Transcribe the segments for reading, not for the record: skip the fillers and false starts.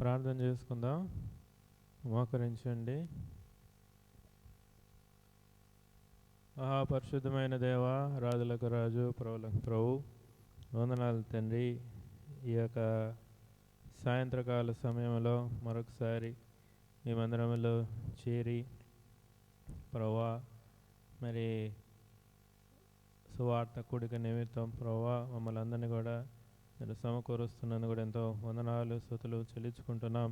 ప్రార్థన చేసుకుందాం. మోకరించండి. మహాపరిశుద్ధమైన దేవ, రాజులకు రాజు, ప్రభులకు ప్రభు, వందనాలు తండ్రి. ఈ యొక్క సాయంత్రకాల సమయంలో మరొకసారి మీ మందిరంలో చేరి ప్రభువా, మరి సువార్త కూడిక నిమిత్తం ప్రభువా మమ్మల్ని అందరినీ కూడా మీరు సమకూరుస్తున్నందుకు కూడా ఎంతో వందనాలు, స్తుతులు చెల్లించుకుంటున్నాం.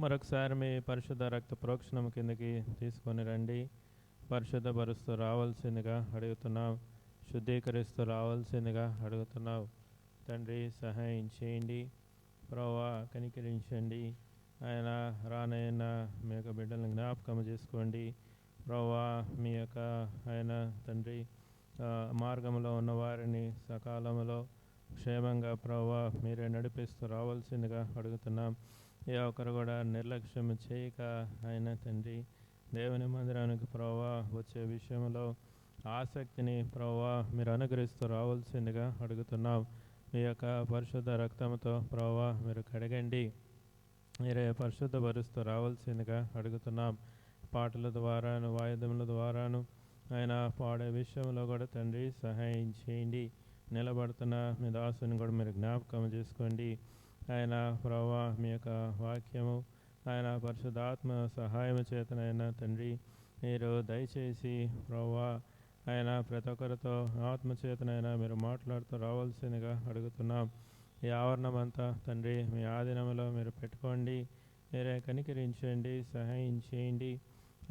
మరొకసారి మీ పరిశుద్ధ రక్త ప్రోక్షణం కిందకి తీసుకొని రండి. పరిశుద్ధపరుస్తూ రావాల్సిందిగా అడుగుతున్నాం. శుద్ధీకరిస్తూ రావాల్సిందిగా అడుగుతున్నాం. తండ్రి, సహాయం చేయండి. ప్రభువా, కనికరించండి. ఆయన రానైన మీ యొక్క బిడ్డలను జ్ఞాపకం చేసుకోండి. ప్రభువా, మీ యొక్క ఆయన తండ్రి మార్గంలో ఉన్న వారిని సకాలంలో క్షేమంగా ప్రభువా మీరే నడిపిస్తూ రావాల్సిందిగా అడుగుతున్నాం. ఏ ఒక్కరు కూడా నిర్లక్ష్యం చేయక ఆయన తండ్రి దేవుని మందిరానికి ప్రభువా వచ్చే విషయంలో ఆసక్తిని ప్రభువా మీరు అనుగ్రహిస్తూ రావాల్సిందిగా అడుగుతున్నాం. మీ యొక్క పరిశుద్ధ రక్తంతో ప్రభువా మీరు కడగండి. మీరే పరిశుద్ధపరుస్తూ రావాల్సిందిగా అడుగుతున్నాం. పాటల ద్వారాను, వాయిద్యముల ద్వారాను ఆయన పాడే విషయంలో కూడా తండ్రి సహాయం చేయండి. నిలబడుతున్న మీ దాసుని కూడా మీరు జ్ఞాపకం చేసుకోండి. ఆయన ప్రభువా మీ యొక్క వాక్యము ఆయన పరిశుద్ధాత్మ సహాయం చేతనైనా తండ్రి మీరు దయచేసి ప్రభువా ఆయన ప్రతి ఒక్కరితో ఆత్మచేతనైనా మీరు మాట్లాడుతూ రావాల్సిందిగా అడుగుతున్నాం. ఈ ఆవరణం అంతా తండ్రి మీ ఆధీనంలో మీరు పెట్టుకోండి. మీరే కనికరించండి, సహాయం చేయండి.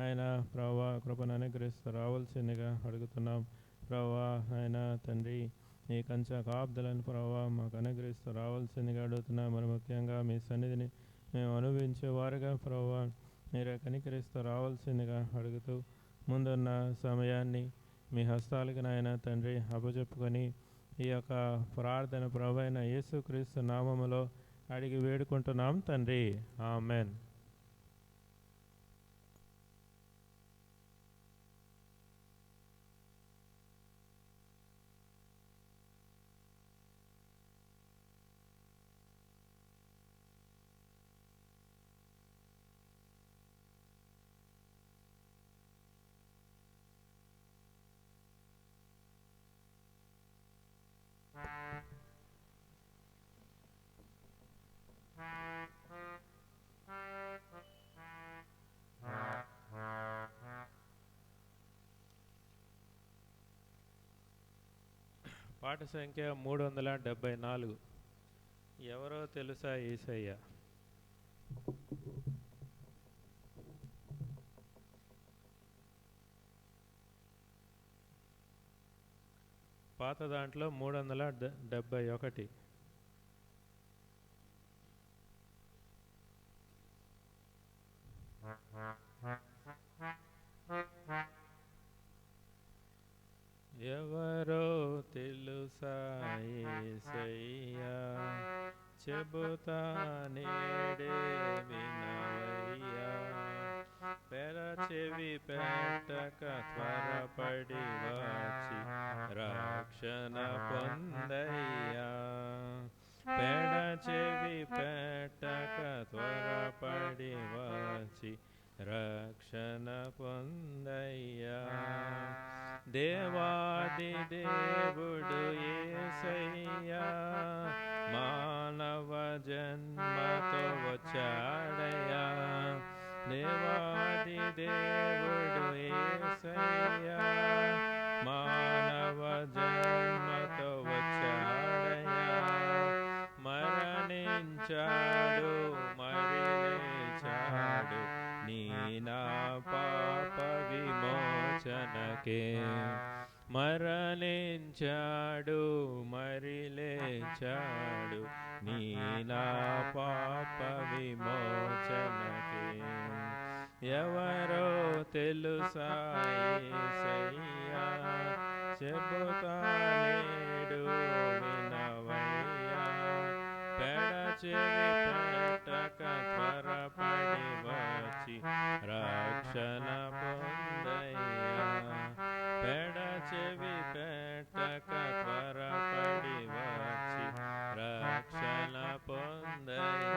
ఆయన ప్రభువా కృపను అనుగ్రహిస్తూ రావాల్సిందిగా అడుగుతున్నాం. ప్రభువా ఆయన తండ్రి ఈ కంచె కాపుదలను ప్రభువా మాకు అనుగ్రహిస్తూ రావాల్సిందిగా అడుగుతున్నాం. మరి ముఖ్యంగా మీ సన్నిధిని మేము అనుభవించేవారుగా ప్రభువా మీరే కనికరిస్తూ రావాల్సిందిగా అడుగుతూ ముందున్న సమయాన్ని మీ హస్తాలకు నాయన తండ్రి అప్పచెప్పుకొని ఈ యొక్క ప్రార్థన ప్రభువైన యేసుక్రీస్తు నామములో అడిగి వేడుకుంటున్నాం తండ్రి, ఆమెన్. పాట సంఖ్య 374. ఎవరో తెలుసా యేసయ్య. పాత దాంట్లో 371. ఎవరో తెలుసా యేసయ్యా, చెబుతా నేడే వినవయ్యా. పెరచెవి పెట్టక త్వరపడి వచ్చి రక్షణ పొందయ్యా. పెడచెవి పెట్టక త్వరపడి వచ్చి రక్షణ పొందయ్యా. దేవాది దేవుడు యేసయ్యా మానవ జన్మతో వచ్చాడయ్యా. దేవాది దేవుడు యేసయ్యా మానవ జన్మతో వచ్చాడయ్యా. మరణించాడు, మరి లేచాడు నీ నా పాప విమోచనకే. మరణించాడు, మరి లేచాడు నీ నా పాప విమోచనకే. ఎవరో తెలుసా యేసయ్యా, చెబుతా నేడు వినవయ్యా. పెడచెవి పెట్టక త్వరపడి వచ్చి రక్షణ పొందయ్యా. పెడచెవి పెట్టక త్వరపడి వచ్చి రక్షణ పొందయ్యా.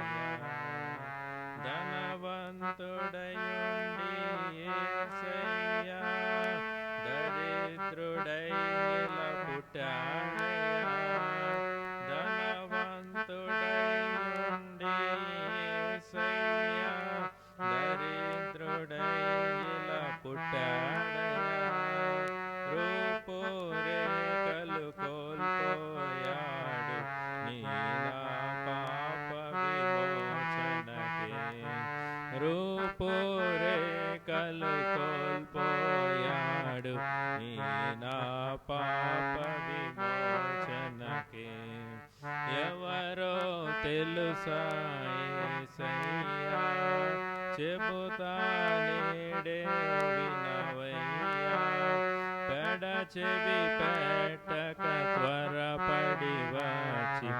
నీ నా పాప విమోచనకే రూపురేఖలు కోల్పోయాడు నీ నా పాప విమోచనకే ఎవరో తెలుసా యేసయ్యా చెబుతా నేడే వినవయ్యా పెడచెవి పెట్టక త్వరపడి వచ్చి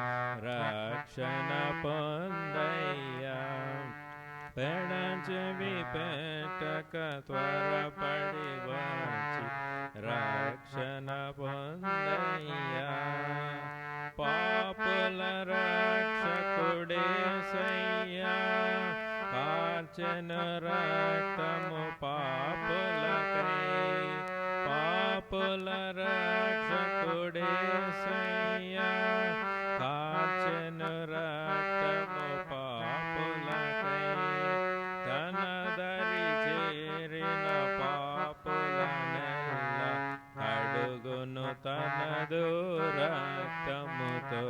రక్షణ పొందయ్యా పెడచెవి పెట్టక త్వరపడి వచ్చి రక్షణ పొందయ్యా పాపుల రక్షకుడేసయ్యా కార్చెను రక్తము పాపులకై పాపుల రక్షకుడేసయ్యా కార్చెను రక్తము పాపులకై తన దరి చేరిన పాపులనెల్ల అడుగును తనదు రక్తముతో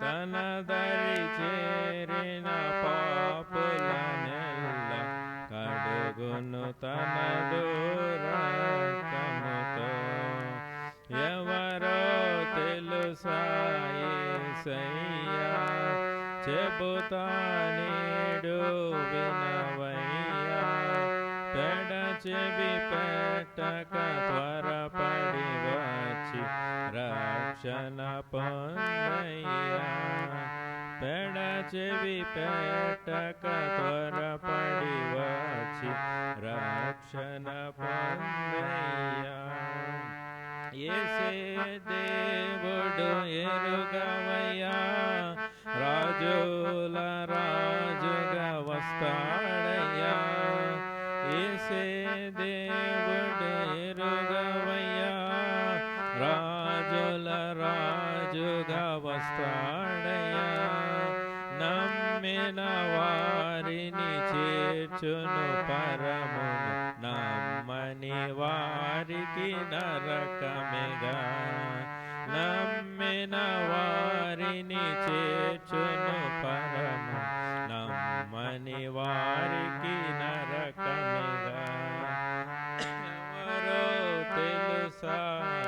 తన దరి చేరిన పాపులనెల్ల కడుగును తనదు రక్తముతో ఎవరో తెలుసా యేసయ్యా చెబుతా నేడు వినవయ్యా పెడచెవి పెట్టక త్వరపడి వచ్చి రక్షణ పొందయ్యా పెడచెవి పెట్టక త్వరపడి వచ్చి రక్షణ పొందయ్యా యేసే దేవుడు ఎరుగవయ్యా రాజుల రాజుగా వస్తాడయ్యా యేసే దేవుడు ఎరుగవయ్యా రాజుల రాజుగా వస్తాడయ్యా నమ్మిన వారిని చేర్చును పరమును నమ్మని వారికి నరకమేగా నమ్మిన వారిని చేర్చును పరము నమ్మని వారికి నరకమేగా ఎవరో తెలుసా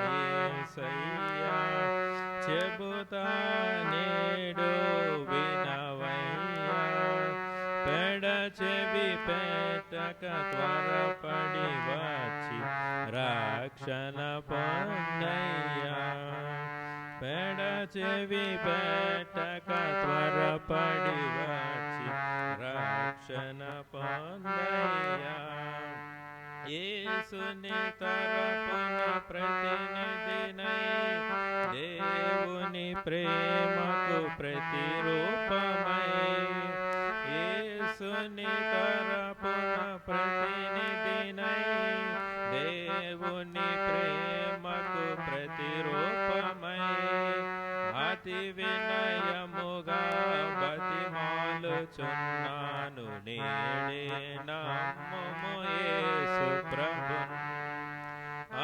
యేసయ్యా చెబుతా నేడు వినవయ్యా పెడచెవి పెట్టక త్వరపడి వచ్చి రక్షణ పొందయ్యా పెడచెవి పెట్టక త్వరపడి వచ్చి రక్షణ పొందయ్యా యేసుని తరపున ప్రతినిధినై దేవుని ప్రేమకు ప్రతిరూపమై యేసుని తరపున ప్రతినిధినై దేవుని ప్రేమకు ప్రతిరూపమై అతి వినయముగా బతిమాలుచున్నాను నేడే నమ్ముము యేసు ప్రభున్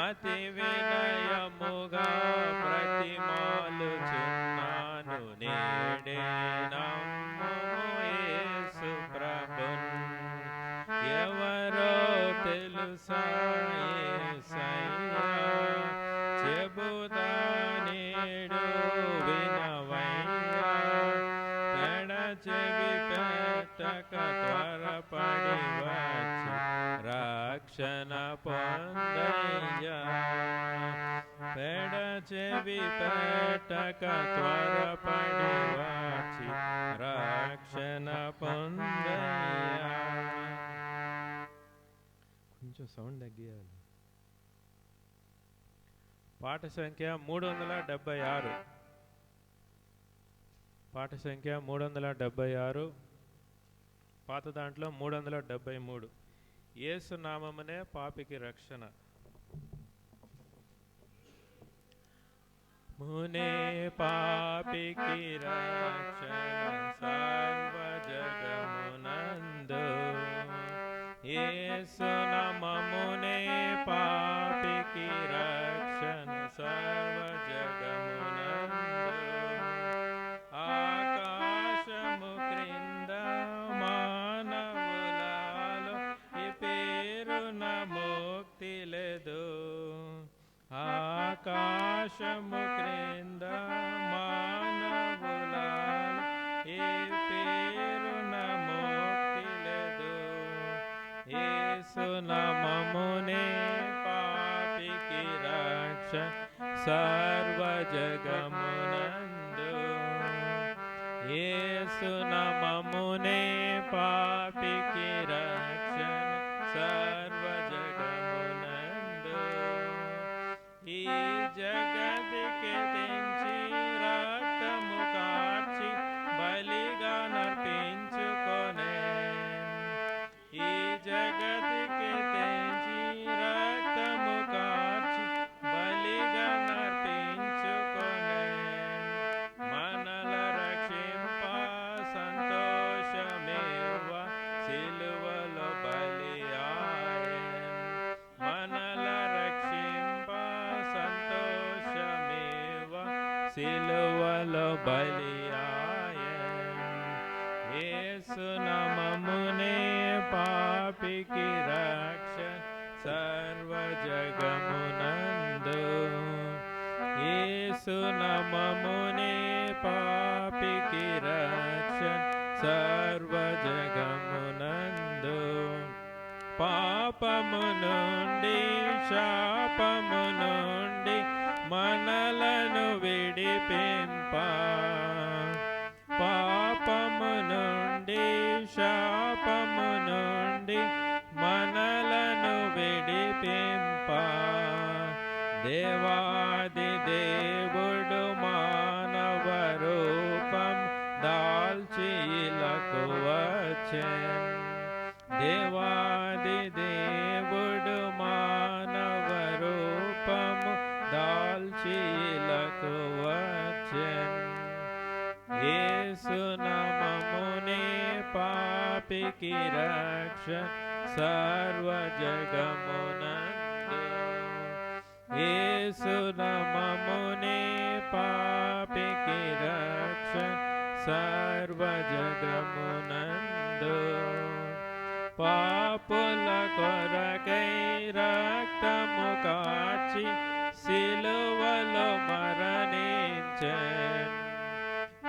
అతి వినయముగా బ్రతిమాలుచున్నాను నేడే నమ్ముము యేసు ప్రభున్ ఎవరో తెలుసా యేసయ్యా చెబుతా నేడు వినవయ్యా పెడచెవి పెట్టక త్వరపడి వచ్చి రక్షణ పొందయ్యా పెడచెవి పెట్టక త్వరపడి వచ్చి రక్షణ పొందయ్యా కొంచెం సౌండ్ తగ్గియాలి పాట సంఖ్య 376 పాట సంఖ్య 376 పాత దాంట్లో 373 యేసు నామమునే పాపికి రక్షణ మునే పాపికి రక్షణ సర్వ జగమునందు యేసు నామమునే పాపికి రక్షణ సర్వ జగమునందు ఆకాశము క్రింద మానవులాల ఏ పేరున ముక్తి లేదు. యేసు నామమునే పాపికి రక్ష సర్వ జగమునందు. యేసు నామమునే పాపికి రక్షణ సర్వ జగమునందు. ఈ జగతికి తెంచి రక్తము కార్చి బలిగా నర్పించుకొనే. ఈ జగతికి తెంచి రక్తము కార్చి బలిగా నర్పించుకొనే. మనల రక్షింప సంతోషమేవ సిలువలో బలియాయె. మనల రక్షింప సంతోషమేవ సిలువలో బలియాయె. యేసు నామమునే పాపికి రక్ష సర్వ జగమునందు. యేసు నామమునే పాపికి రక్ష సర్వ జగమునందు. పాపము నుండి శాపము నుండి మనలను విడిపింప. పాపము నుండి శాపము నుండి మనలను విడిపింప. దేవాది దేవుడు మానవ రూపం దాల్చి ఇలకు వచ్చెన్. దేవాది దేవుడు మానవ రూపము దాల్చి ఇలకు వచ్చెన్. యేసు నామమునే పాపికి రక్ష సర్వ జగమునందు. యేసు నామమునే పాపికి రక్ష సర్వ జగమునందు. పాపుల కొరకై రక్తము కార్చి సిలువలో మరణించెన్.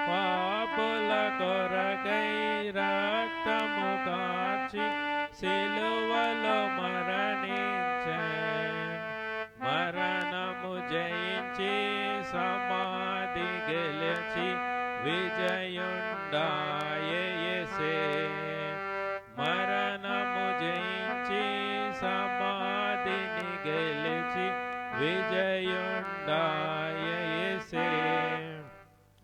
పాపుల కొరకై రక్తము కార్చి సిలువలో మరణించెన్. మరణము జయించి సమాధి గెలిచి విజయుండాయె యేసే. మరణము జయించి సమాధిని గెలిచి విజయుండాయె యేసే.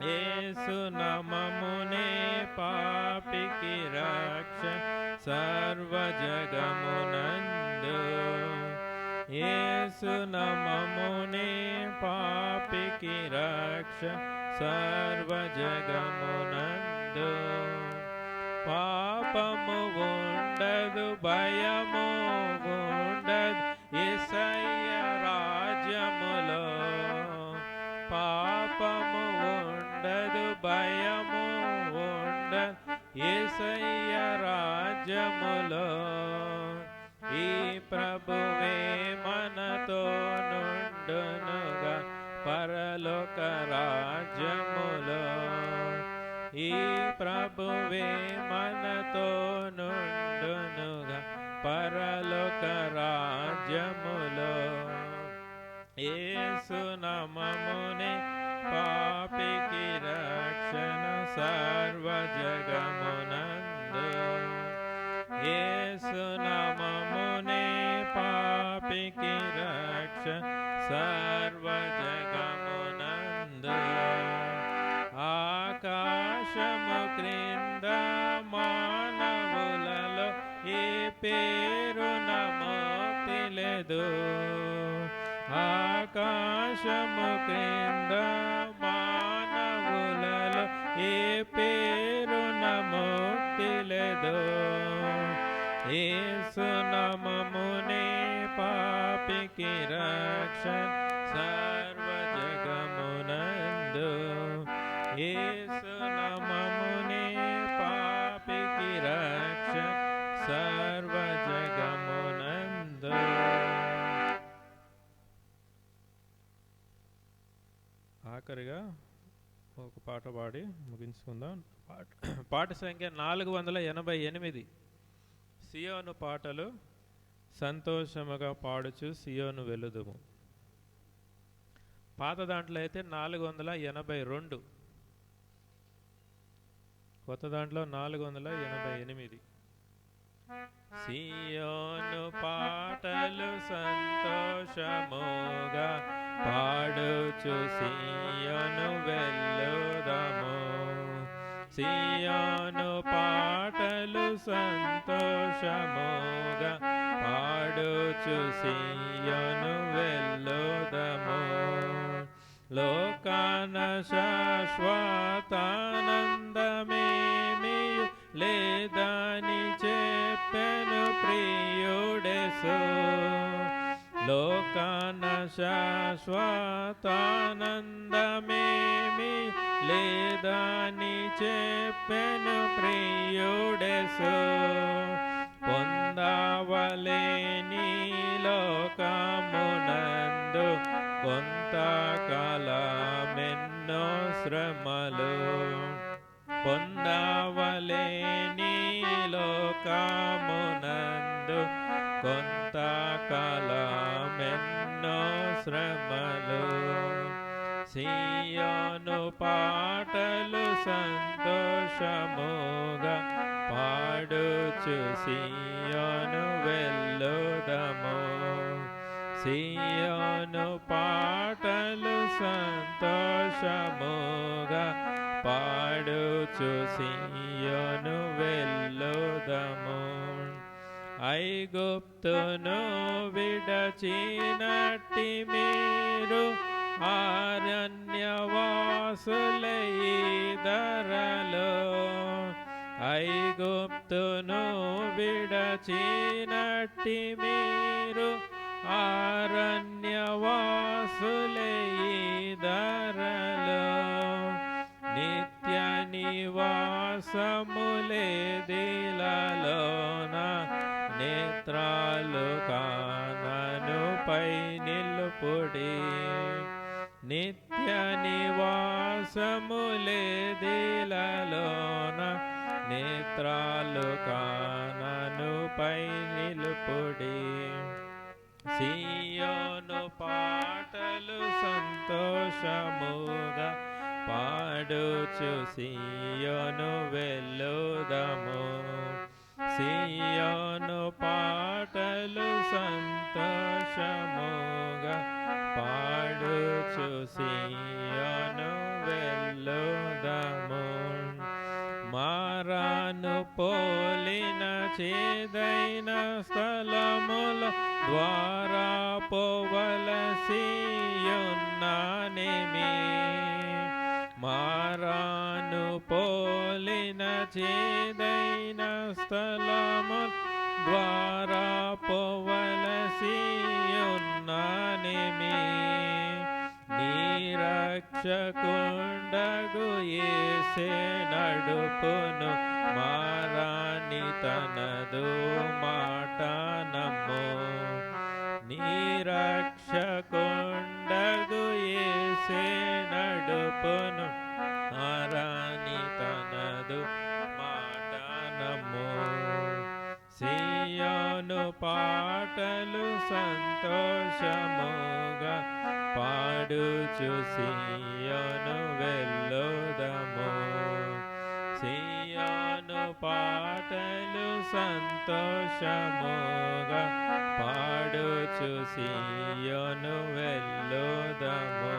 యేసు నామమునే పాపికి రక్ష సర్వ జగమునందు. యేసు నామమునే పాపికి రక్ష సర్వ జగమునందు. పాపము ఉండదు భయము ఉండదు యేసయ్య రాజ్యములో. పాపము ఉండదు భయము ఉండదు యేసయ్య రాజ్యములో. ఈ ప్రభువే మనతో నుండునుగా పరలోక రాజ్యములో. ఈ ప్రభువే మనతో నుండునుగా పరలోక రాజ్యములో. యేసు నామమునే పాపికి రక్షణ సర్వ జగమునందు. యేసు నామమునే పాపికి రక్ష సర్వ జగమునందు. ఆకాశము క్రింద మానవులలో ఏ పేరున ముక్తి లేదు. ఆకాశము క్రింద మానవులలో ఏ పేరున ముక్తి లేదు. యేసు నామమునే పాపికి రక్ష సర్వ జగమునందు. యేసు నామమునే పాపికి రక్ష సర్వ జగమునందు. ఆఖరిగా ఒక పాట పాడి ముగించుకుందాం. పాట సంఖ్య 488. సియోను పాటలు సంతోషముగా పాడుచు సియోను వెలుదుము. పాత దాంట్లో అయితే 482, కొత్త దాంట్లో 488. సియోను పాటలు సంతోషముగా పాడుచు సియోను వెలుదము. సియోను పాటలు సంతోషముగా పాడుచు సియోను వెలుదము. లోకాన శాశ్వతానందమేమీ లేదని చెప్పెను ప్రియుడేసు. లోకాన శాశ్వతానందమేమీ లేదని చెప్పెను ప్రియుడేసు. పొందవలేని లోకమునందు కొంతకాలమెన్నో శ్రమలు. పొందవలేని లోకమునందు కొంతకాలమెన్నో శ్రమలు. సియోను పాటలు సంతోషముగా పాడుచు సియోను వెలుదము. సియోను పాటలు సంతోషముగా పాడుచు సియోను వెలుదము. ఐగుప్తును విడచినట్టి మీరు అరణ్యవాసులైదరలో. ఐగుప్తును విడచినట్టి మీరు అరణ్యవాసులైదరలో. నిత్య నివాసములేదిలలోన నేత్రాలు కాననుపై నిలుపుడి. నిత్య నివాసములేదిలలోన నేత్రాలు కాననుపై నిలుపుడి. సియోను పాటలు సంతోషముగా పాడుచు సియోను వెలుదము. సియోను పాటలు సంతోషముగా పాడుచు సియోను వెలుదము. మారాను పోలిన చేదైన స్థలముల ద్వారా పోవలసియున్నానేమి. మారాను పోలిన చేదైన స్థలముల ద్వారా పోవలసియున్నానేమి. నీరక్షకుండగు యేసే నడుపును మారాని తనదు మాట నమ్ము. నీరక్షకుండగు యేసే నడుపును మారాని తనదు మాట నమ్ము. సియోను పాటలు సంతోషముగా పాడుచు సియోను వెలుదము. సియోను పాటలు సంతోషముగా పాడుచు సియోను వెలుదము.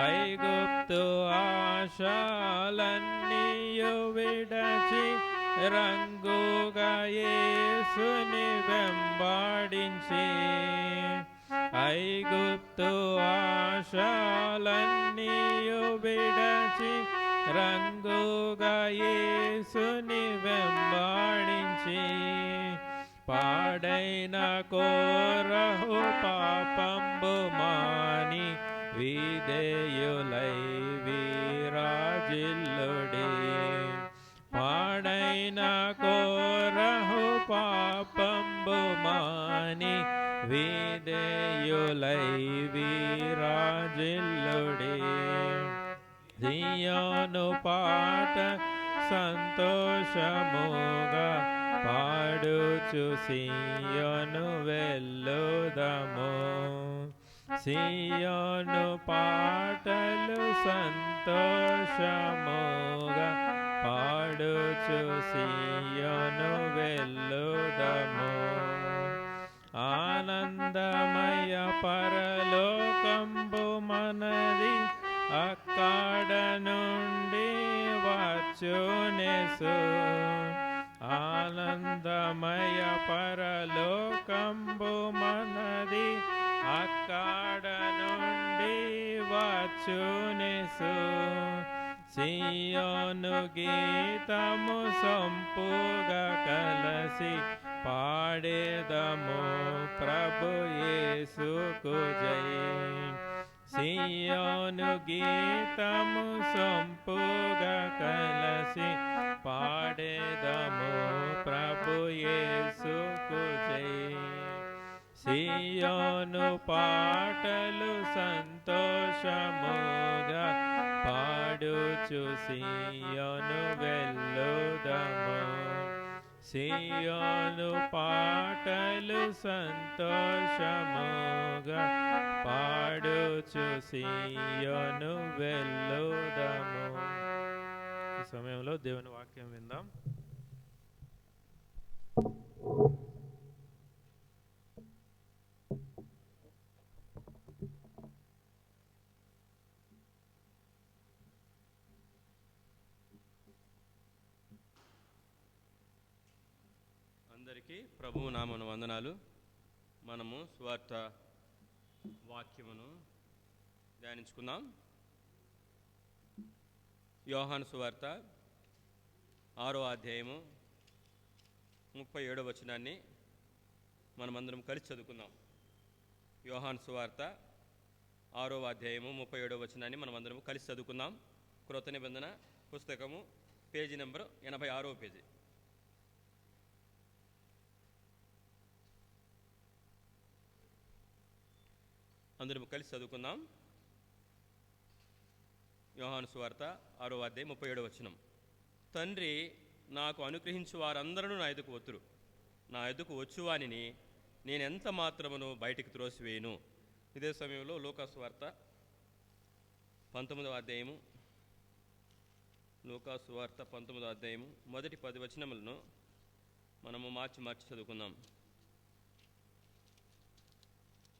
ఐగుప్తు ఆశలన్నీయు విడచి రంగుగా యేసుని వెంబడించి. ఐగుప్తు ఆశలన్నీయు విడచి రంగుగా యేసుని వెంబడించి. పాడైన కోరహు పాపంబు మాని విధేయులై విరాజిల్లుడి. పాడైన కోరహు పాపంబు మాని విధేయులై వీరాజిల్లుడి. సియోను పాట సంతోషముగా పాడుచు సియోను వెళ్ళుదము. సియోను పాటలు సంతోషముగా పాడుచు సియోను వెళ్ళుదము. ఆనందమయ పరలోకంబు మనది, అక్కడ నుండి వచ్చునేసు. ఆనందమయ పరలోకంబు మనది, అక్కడ నుండి వచ్చునేసు. సియోను గీతము సొంపుగా కలసి పాడేదము ప్రభు యేసుకు జై. సియోను గీతము సొంపుగా కలసి పాడేదము ప్రభు యేసుకు జై. సియోను పాటలు సంతోషముగా పాడుచు సియోను వెళ్ళుదము. సియోను పాటలు సంతోషముగా పాడుచు సియోను వెళ్ళుదము. ఈ సమయంలో దేవుని వాక్యం విందాం. అందరికీ ప్రభువు నామమున వందనాలు. మనము సువార్త వాక్యమును ధ్యానించుకుందాం. యోహాను సువార్త 6వ అధ్యాయము 37వ వచనాన్ని మనమందరం కలిసి చదువుకుందాం. యోహాను సువార్త 6వ అధ్యాయము 37వ వచనాన్ని మనమందరం కలిసి చదువుకుందాం. క్రొత్త నిబంధన పుస్తకము పేజీ నెంబర్ 86వ పేజీ. అందరం కలిసి చదువుకుందాం. యోహాను సువార్త 6వ అధ్యాయం 37వ వచనం. తండ్రి నాకు అనుగ్రహించు వారందరూ నా ఎదుకు వత్తురు. నా ఎదుకు వచ్చువానిని నేనెంత మాత్రమును బయటికి త్రోసివేయను. ఇదే సమయంలో లూకా సువార్త 19వ అధ్యాయము, లూకా సువార్త 19వ అధ్యాయము మొదటి 10 వచనములను మనము మార్చి చదువుకుందాం.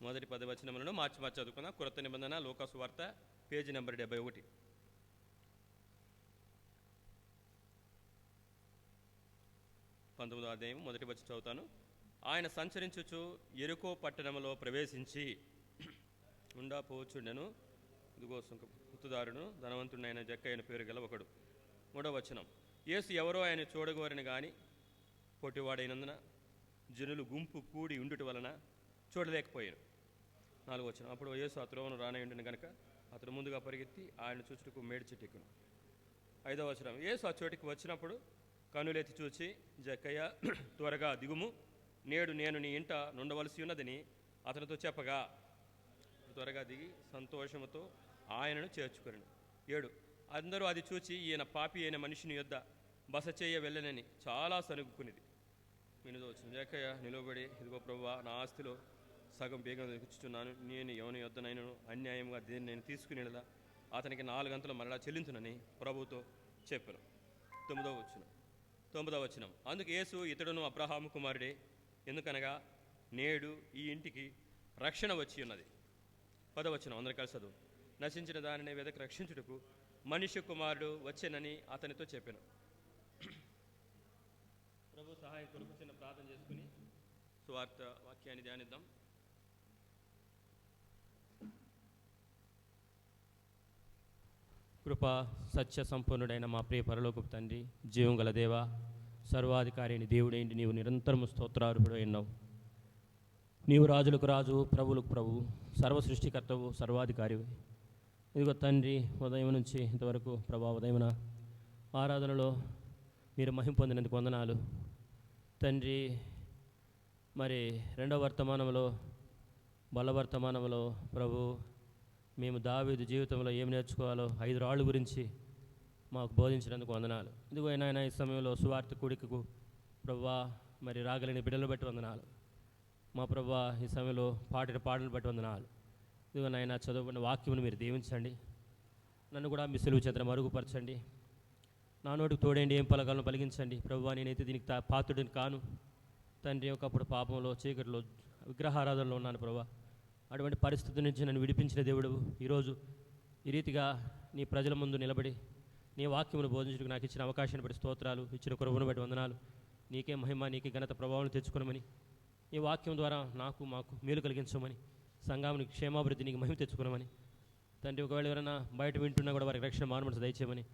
మొదటి 10 వచనములను మార్చి చదువుకుందాం. క్రొత్త నిబంధన లూకా సువార్త పేజీ నెంబర్ 71. 19వ అధ్యాయం మొదటి వచనం చదువుతాను. ఆయన సంచరించుచు యెరికో పట్టణములో ప్రవేశించి పోవచ్చుండెను. ఇదిగో గుత్తుదారును ధనవంతుడైన జక్కయ్య పేరు గల ఒకడు. 3వ వచనం. యేసు ఎవరో ఆయన చూడగోరని గాని పొట్టివాడైనందున జనులు గుంపు కూడి ఉండుట వలన చూడలేకపోయాను. 4వ వచనం. అప్పుడు యేసు ఆ త్రోవను రానయుండిన గనుక అతను ముందుగా పరిగెత్తి ఆయన చూచుటకు మేడి చెట్టు ఎక్కును. 5వ వచనం. యేసు ఆ చోటికి వచ్చినప్పుడు కనులెత్తి చూచి, జక్కయ్య త్వరగా దిగుము, నేడు నేను నీ ఇంట నుండవలసి ఉన్నదని అతనితో చెప్పగా త్వరగా దిగి సంతోషముతో ఆయనను చేర్చుకొనెను. 7. అందరూ అది చూచి ఈయన పాపి అయిన మనిషిని యొద్ద బస చేయ వెళ్ళనని చాలా సనుగుకునేది. 8వ వచనం. జక్కయ్య నిలబడి, ఇదిగో ప్రభువా, నా ఆస్తిలో సగం బేగం తెచ్చుచున్నాను. నేను ఎవని యొద్దనైనా అన్యాయంగా దేన్ని నేను తీసుకునేలా అతనికి 4 గంటలు మరలా చెల్లించునని ప్రభుతో చెప్పాను. 9వ వచనం. అందుకు యేసు, ఇతడును అబ్రహాము కుమారుడే, ఎందుకనగా నేడు ఈ ఇంటికి రక్షణ వచ్చి ఉన్నది. 10వ వచనం. అందరూ కలిసి చదువు. నశించిన దానిని వెదకి రక్షించుటకు మనిషి కుమారుడు వచ్చెనని అతనితో చెప్పాను. ప్రభు సహాయం కొరకు చిన్న ప్రార్థన చేసుకుని సువార్త వాక్యాన్ని ధ్యానిద్దాం. కృపా సత్య సంపూర్ణుడైన మా ప్రియ పరలోకపు తండ్రి, జీవం గల దేవ, సర్వాధికారిని దేవుడేంటి, నీవు నిరంతరము స్తోత్రార్హుడు అయినావు. నీవు రాజులకు రాజు, ప్రభువులకు ప్రభు, సర్వ సృష్టికర్తవు, సర్వాధికారివి. ఇదిగో తండ్రి, ఉదయం నుంచి ఇంతవరకు ప్రభా ఉదయమున ఆరాధనలో మీరు మహిమ పొందినందుకు వందనాలు తండ్రి. మరి రెండవ వర్తమానంలో బలవర్తమానంలో ప్రభు మేము దావీదు జీవితంలో ఏమి నేర్చుకోవాలో 5 రాళ్ళు గురించి మాకు బోధించినందుకు వందనాలు. ఇదిగో నాయన ఈ సమయంలో సువార్త కూడికకు ప్రభువా మరి రాగలిగిన బిడ్డలు బట్టి వందనాలు. మా ప్రభువా ఈ సమయంలో పాడిన పాటలు బట్టి వందనాలు. ఇదిగో నాయన చదువుకున్న వాక్యమును మీరు దీవించండి. నన్ను కూడా మీ సెలవు చేత మరుగుపరచండి. నా నోటికి తోడేండి ఏం పలకాలను పలికించండి. ప్రభువా నేనైతే దీనికి పాత్రుడిని కాను తండ్రి. ఒకప్పుడు పాపంలో చీకటిలో విగ్రహారాధనలో ఉన్నాను ప్రభువా. అటువంటి పరిస్థితి నుంచి నన్ను విడిపించిన దేవుడు ఈరోజు ఈ రీతిగా నీ ప్రజల ముందు నిలబడి నీ వాక్యమును బోధించడానికి నాకు ఇచ్చిన అవకాశాన్ని బట్టి స్తోత్రాలు. ఇచ్చిన కృపను బట్టి వందనాలు. నీకే మహిమ నీకే ఘనత ప్రభావం తెచ్చుకోనమని ఈ వాక్యం ద్వారా మాకు మేలు కలిగించమని సంఘానికి క్షేమాభివృద్ధి నీకు మహిమ తెచ్చుకోనమని తండ్రి. ఒకవేళ ఎవరైనా బయట వింటున్నా కూడా వారికి రక్షణ మారుమనసు దయచేయమని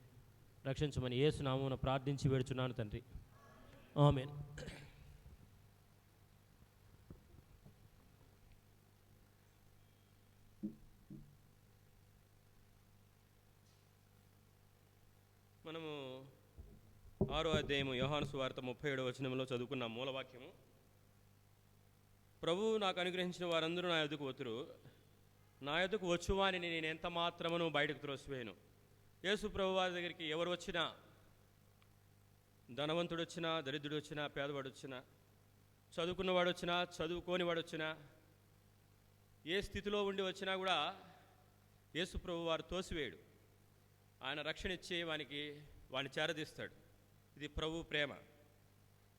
రక్షించమని యేసు నామమున ప్రార్థించి వేడుచున్నాను తండ్రి. ఆమేన్. మనము 6వ అధ్యాయము యోహాను సువార్త 37వ వచనంలో చదువుకున్న మూలవాక్యము, ప్రభువు నాకు అనుగ్రహించిన వారందరూ నా యొద్దకు వచ్చురు, నా యొద్దకు వచ్చువానిని నేను ఎంత మాత్రమును బయటకు త్రోసివేయను. యేసు ప్రభు వారి దగ్గరికి ఎవరు వచ్చినా, ధనవంతుడు వచ్చినా, దరిద్రుడు వచ్చినా, పేదవాడు వచ్చినా, చదువుకున్నవాడు వచ్చినా, చదువుకోనివాడు వచ్చినా, ఏ స్థితిలో ఉండి వచ్చినా కూడా యేసు ప్రభు వారు తోసివేయడు. ఆయన రక్షణ ఇచ్చి వాడిని చేరదీస్తాడు. ఇది ప్రభు ప్రేమ.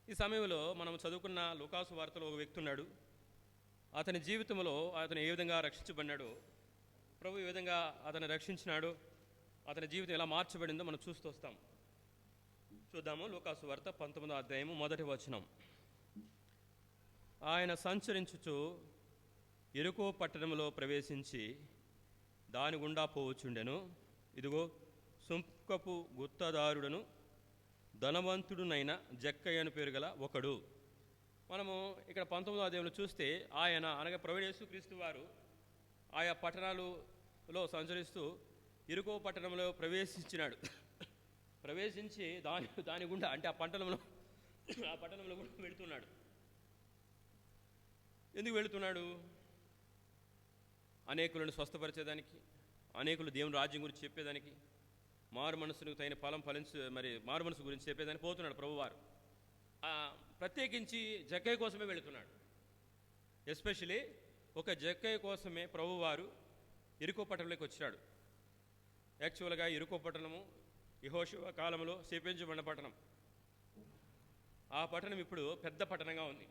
ఈ సమయంలో మనం చదువుకున్న లూకాసు వార్తలో ఒక వ్యక్తి ఉన్నాడు. అతని జీవితంలో అతను ఏ విధంగా రక్షించబడినాడు, ప్రభు ఏ విధంగా అతను రక్షించినాడు, అతని జీవితం ఎలా మార్చబడిందో మనం చూస్తూ వస్తాం. చూద్దాము. లూకాసు వార్త 19వ అధ్యాయము 1వ వచనం. ఆయన సంచరించుచు యెరికో పట్టణంలో ప్రవేశించి దాని గుండా పోవచ్చుండెను. ఇదిగో సుంకపు గుత్తదారుడను ధనవంతుడునైన జక్కయ్య అని పేరు గల ఒకడు. మనము ఇక్కడ 19వ అధ్యాయంలో చూస్తే ఆయన అనగా ప్రభువైన యేసుక్రీస్తు వారు ఆయా పట్టణాలలో సంచరిస్తూ యెరికో పట్టణంలో ప్రవేశించినాడు. ప్రవేశించి దాని గుండా అంటే ఆ పట్టణంలో కూడా వెళుతున్నాడు. ఎందుకు వెళుతున్నాడు? అనేకులను స్వస్థపరిచేదానికి, అనేకులు దేవుని రాజ్యం గురించి చెప్పేదానికి, మారు మనసుకు తగిన ఫలం మారు మనసు గురించి చెప్పేదానికి పోతున్నాడు ప్రభువారు. ప్రత్యేకించి జక్కయ్య కోసమే వెళుతున్నాడు. ఎస్పెషలీ ఒక జక్కయ్య కోసమే ప్రభువారు యెరికో పట్టణంలోకి వచ్చాడు. యాక్చువల్గా యెరికో పట్టణము యెహోషువ కాలంలో శపించబడిన పట్టణం. ఆ పట్టణం ఇప్పుడు పెద్ద పట్టణంగా ఉంది.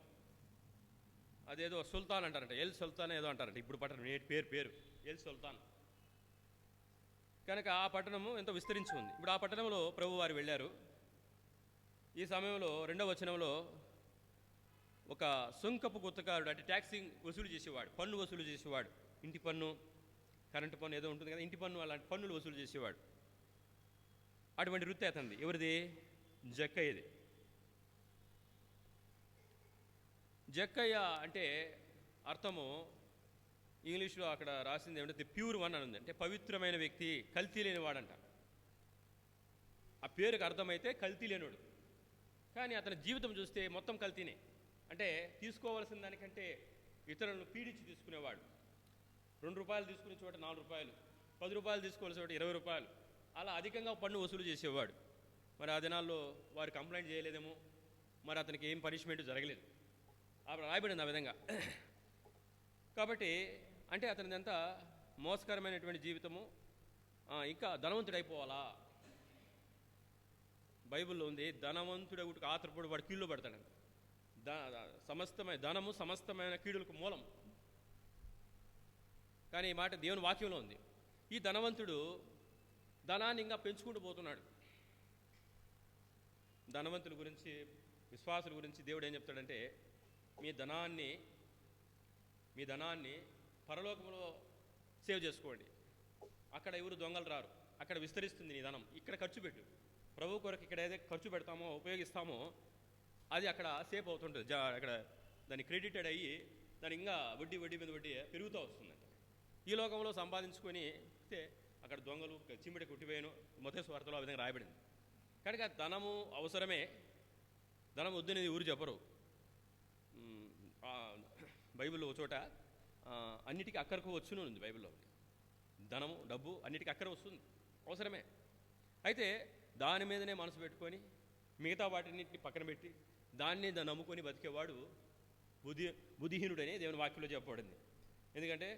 అదేదో సుల్తాన్ అంటారంట, ఎల్ సుల్తాన్ ఏదో అంటారంట ఇప్పుడు పట్టణం పేరు ఎల్ సుల్తాన్. కనుక ఆ పట్టణము ఎంతో విస్తరించి ఉంది. ఇప్పుడు ఆ పట్టణంలో ప్రభు వారు వెళ్ళారు. ఈ సమయంలో 2వ వచనంలో ఒక సుంకపు గుత్తకారుడు, అంటే ట్యాక్సింగ్ వసూలు చేసేవాడు, పన్ను వసూలు చేసేవాడు, ఇంటి పన్ను, కరెంటు పన్ను ఏదో ఉంటుంది కదా, ఇంటి పన్ను అలాంటి పన్నులు వసూలు చేసేవాడు. అటువంటి వృత్తి అతనిది. ఎవరిది? జక్కయ్యది. జక్కయ్య అంటే అర్థము ఇంగ్లీష్లో అక్కడ రాసింది ఏమంటే ది ప్యూర్ వన్ అని ఉంది. అంటే పవిత్రమైన వ్యక్తి, కల్తీ లేనివాడంట. ఆ పేరుకి అర్థమైతే కల్తీ లేనివాడు. కానీ అతని జీవితం చూస్తే మొత్తం కల్తీనే. అంటే తీసుకోవాల్సిన దానికంటే ఇతరులను పీడించి తీసుకునేవాడు. 2 రూపాయలు తీసుకునే చోట 4 రూపాయలు, 10 రూపాయలు తీసుకోవాల్సిన చోట 20 రూపాయలు, అలా అధికంగా పన్ను వసూలు చేసేవాడు. మరి ఆ దినాల్లో వారు కంప్లైంట్ చేయలేదేమో, మరి అతనికి ఏం పనిష్మెంట్ జరగలేదు. అప్పుడు రాయబడింది ఆ విధంగా. కాబట్టి అంటే అతనిదంతా మోసకరమైనటువంటి జీవితము. ఇంకా ధనవంతుడైపోవాలా? బైబిల్లో ఉంది, ధనవంతుడు ఆత్రపడు వాడు కీళ్ళు పడతాడు. ధనము సమస్తమైన కీడులకు మూలం. కానీ ఈ మాట దేవుని వాక్యంలో ఉంది. ఈ ధనవంతుడు ధనాన్ని ఇంకా పెంచుకుంటూ పోతున్నాడు. ధనవంతుల గురించి, విశ్వాసుల గురించి దేవుడు ఏం చెప్తాడంటే, మీ ధనాన్ని పరలోకంలో సేవ్ చేసుకోండి. అక్కడ ఎవరు దొంగలు రారు, అక్కడ విస్తరిస్తుంది నీ ధనం. ఇక్కడ ఖర్చు పెట్టు. ప్రభు కొరకు ఇక్కడ ఏదైతే ఖర్చు పెడతామో, ఉపయోగిస్తామో, అది అక్కడ సేఫ్ అవుతుంటుంది. అక్కడ దాన్ని క్రెడిటెడ్ అయ్యి దాని ఇంకా వడ్డీ మీద వడ్డీ పెరుగుతూ వస్తుందంట. ఈ లోకంలో సంపాదించుకొని అక్కడ దొంగలు చిమ్మిడి కుట్టివేయను. మొదటి వార్తలో ఆ విధంగా రాయబడింది. కనుక ధనము అవసరమే, ధనం వద్దనేది ఊరు చెప్పరు. బైబిల్లో ఒక చోట అన్నిటికీ అక్కరకు వచ్చును ఉంది బైబిల్లో. ధనము డబ్బు అన్నిటికీ అక్కర వస్తుంది, అవసరమే. అయితే దాని మీదనే మనసు పెట్టుకొని మిగతా వాటిన్నింటిని పక్కన పెట్టి దాన్ని నమ్ముకొని బతికేవాడు బుద్ధిహీనుడని దేవుని వాక్యంలో చెప్పబడింది. ఎందుకంటే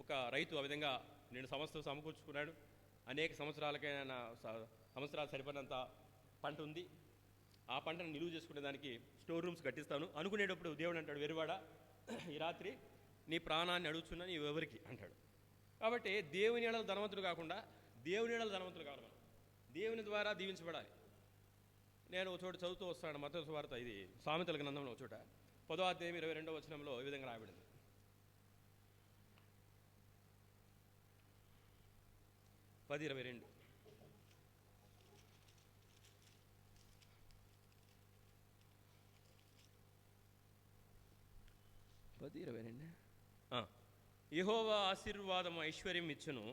ఒక రైతు ఆ విధంగా నేను సంవత్సరం సమకూర్చుకున్నాడు, అనేక సంవత్సరాలు సరిపడినంత పంట ఉంది, ఆ పంటను నిలువ చేసుకునే దానికి స్టోర్ రూమ్స్ కట్టిస్తాను అనుకునేటప్పుడు దేవుడు అంటాడు, వెరువాడా ఈ రాత్రి నీ ప్రాణాన్ని అడుగుతున్నా నీ ఎవరికి అంటాడు. కాబట్టి దేవుని ఎడల ధనవంతులు కాకుండా దేవుని ఎడల ధనవంతులు కావాలి. మనం దేవుని ద్వారా దీవించబడాలి. నేను ఒక చోట చదువుతూ వస్తాను, మత్తయి సువార్త, ఇది సామెతల గ్రంథంలో ఒక చోట 10వ అధ్యాయం 22వ వచనంలో ఈ విధంగా రాయబడింది. 10:22. యెహోవా ఆశీర్వాదము ఐశ్వర్యం ఇచ్చును,